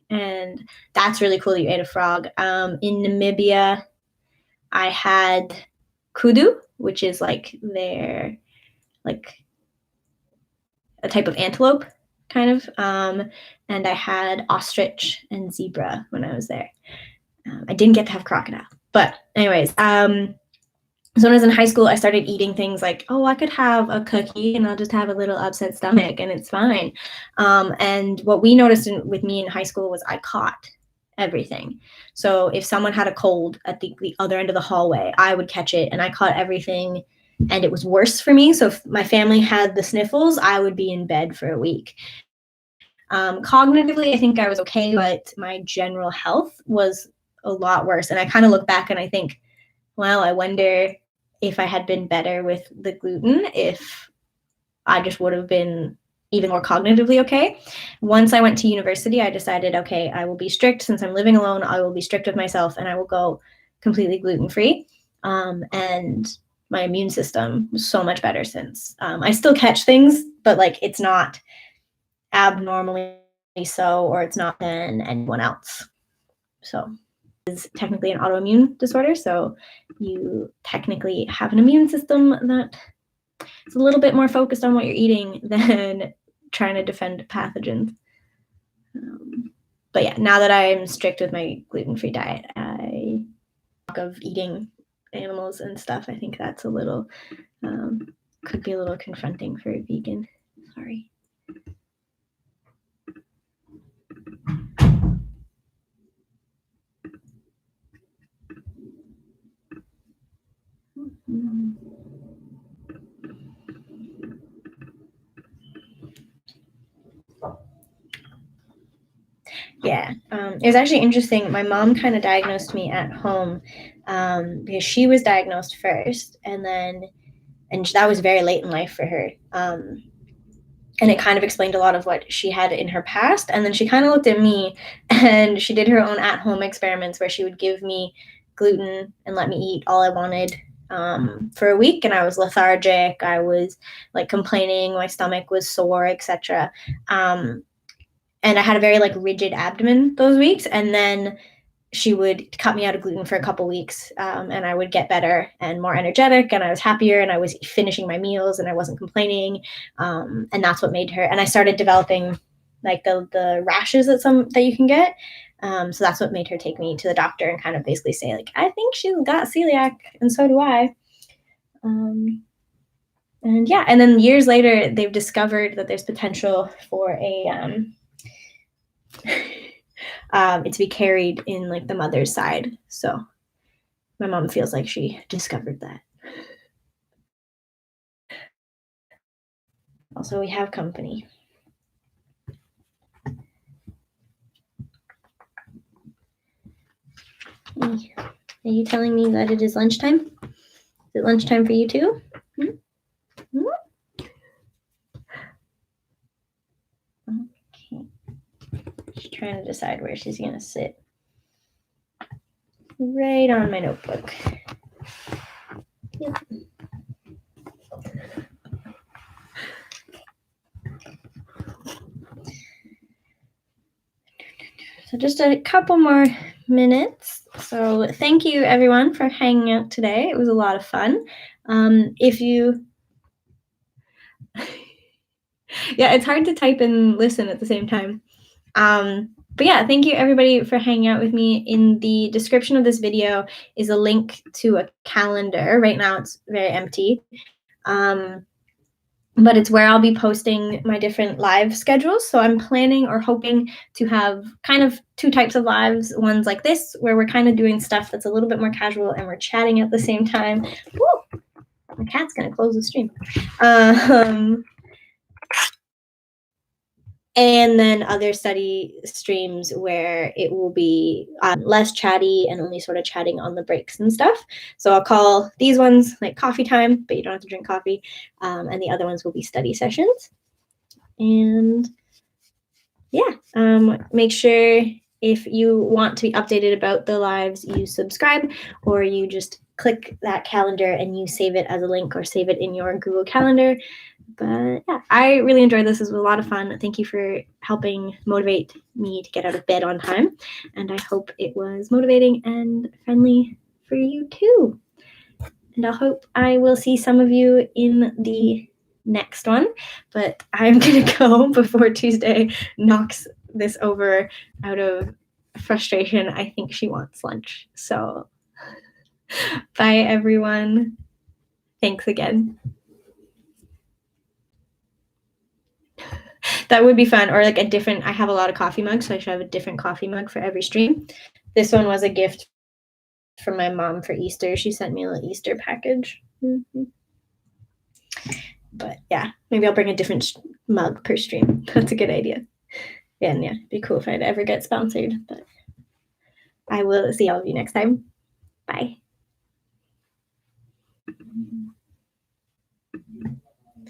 And that's really cool that you ate a frog. In Namibia, I had kudu, which is like a type of antelope, kind of. And I had ostrich and zebra when I was there. I didn't get to have crocodile. But anyways, so when I was in high school, I started eating things like, oh, I could have a cookie and I'll just have a little upset stomach and it's fine. And what we noticed with me in high school was I caught everything. So if someone had a cold at the other end of the hallway, I would catch it and I caught everything and it was worse for me. So if my family had the sniffles, I would be in bed for a week. Cognitively, I think I was okay, but my general health was a lot worse. And I kind of look back and I think, well, I wonder if I had been better with the gluten, if I just would have been even more cognitively okay. Once I went to university, I decided, okay, I will be strict. Since I'm living alone, I will be strict with myself and I will go completely gluten-free. And my immune system was so much better since. I still catch things, but like it's not abnormally so, or it's not than anyone else. So it's technically an autoimmune disorder. So you technically have an immune system that is a little bit more focused on what you're eating than trying to defend pathogens. But yeah, now that I'm strict with my gluten-free diet, I talk of eating animals and stuff. I think that's a little, could be a little confronting for a vegan. Sorry. Yeah, it was actually interesting. My mom kind of diagnosed me at home because she was diagnosed first, and that was very late in life for her. And it kind of explained a lot of what she had in her past. And then she kind of looked at me and she did her own at-home experiments where she would give me gluten and let me eat all I wanted for a week. And I was lethargic. I was like complaining. My stomach was sore, etc. And I had a very like rigid abdomen those weeks. And then she would cut me out of gluten for a couple weeks, and I would get better and more energetic, and I was happier, and I was finishing my meals, and I wasn't complaining, and that's what made her. And I started developing like the rashes that you can get. So that's what made her take me to the doctor and kind of basically say like, I think she's got celiac, and so do I. And yeah, and then years later, they've discovered that there's potential for it to be carried in like the mother's side. So my mom feels like she discovered that. Also, we have company. Are you telling me that it is lunchtime? Is it lunchtime for you too? Mm-hmm. Okay. She's trying to decide where she's going to sit. Right on my notebook. Yep. So just a couple more minutes. So thank you everyone for hanging out today. It was a lot of fun. Yeah, it's hard to type and listen at the same time. But yeah, thank you everybody for hanging out with me. In the description of this video is a link to a calendar. Right now it's very empty. But it's where I'll be posting my different live schedules. So I'm planning or hoping to have kind of two types of lives. One's like this, where we're kind of doing stuff that's a little bit more casual and we're chatting at the same time. Woo! My cat's gonna close the stream. And then other study streams where it will be less chatty and only sort of chatting on the breaks and stuff. So I'll call these ones like coffee time, but you don't have to drink coffee. And the other ones will be study sessions. And yeah, make sure if you want to be updated about the lives, you subscribe, or you just click that calendar and you save it as a link or save it in your Google Calendar. But yeah, I really enjoyed this. It was a lot of fun. Thank you for helping motivate me to get out of bed on time. And I hope it was motivating and friendly for you too. And I hope I will see some of you in the next one. But I'm going to go before Tuesday knocks this over out of frustration. I think she wants lunch. So bye, everyone. Thanks again. That would be fun. Or like a different, I have a lot of coffee mugs, so I should have a different coffee mug for every stream. This one was a gift from my mom for Easter. She sent me a little Easter package. Mm-hmm. But yeah, maybe I'll bring a different mug per stream. That's a good idea. And yeah, it'd be cool if I'd ever get sponsored. But I will see all of you next time. Bye.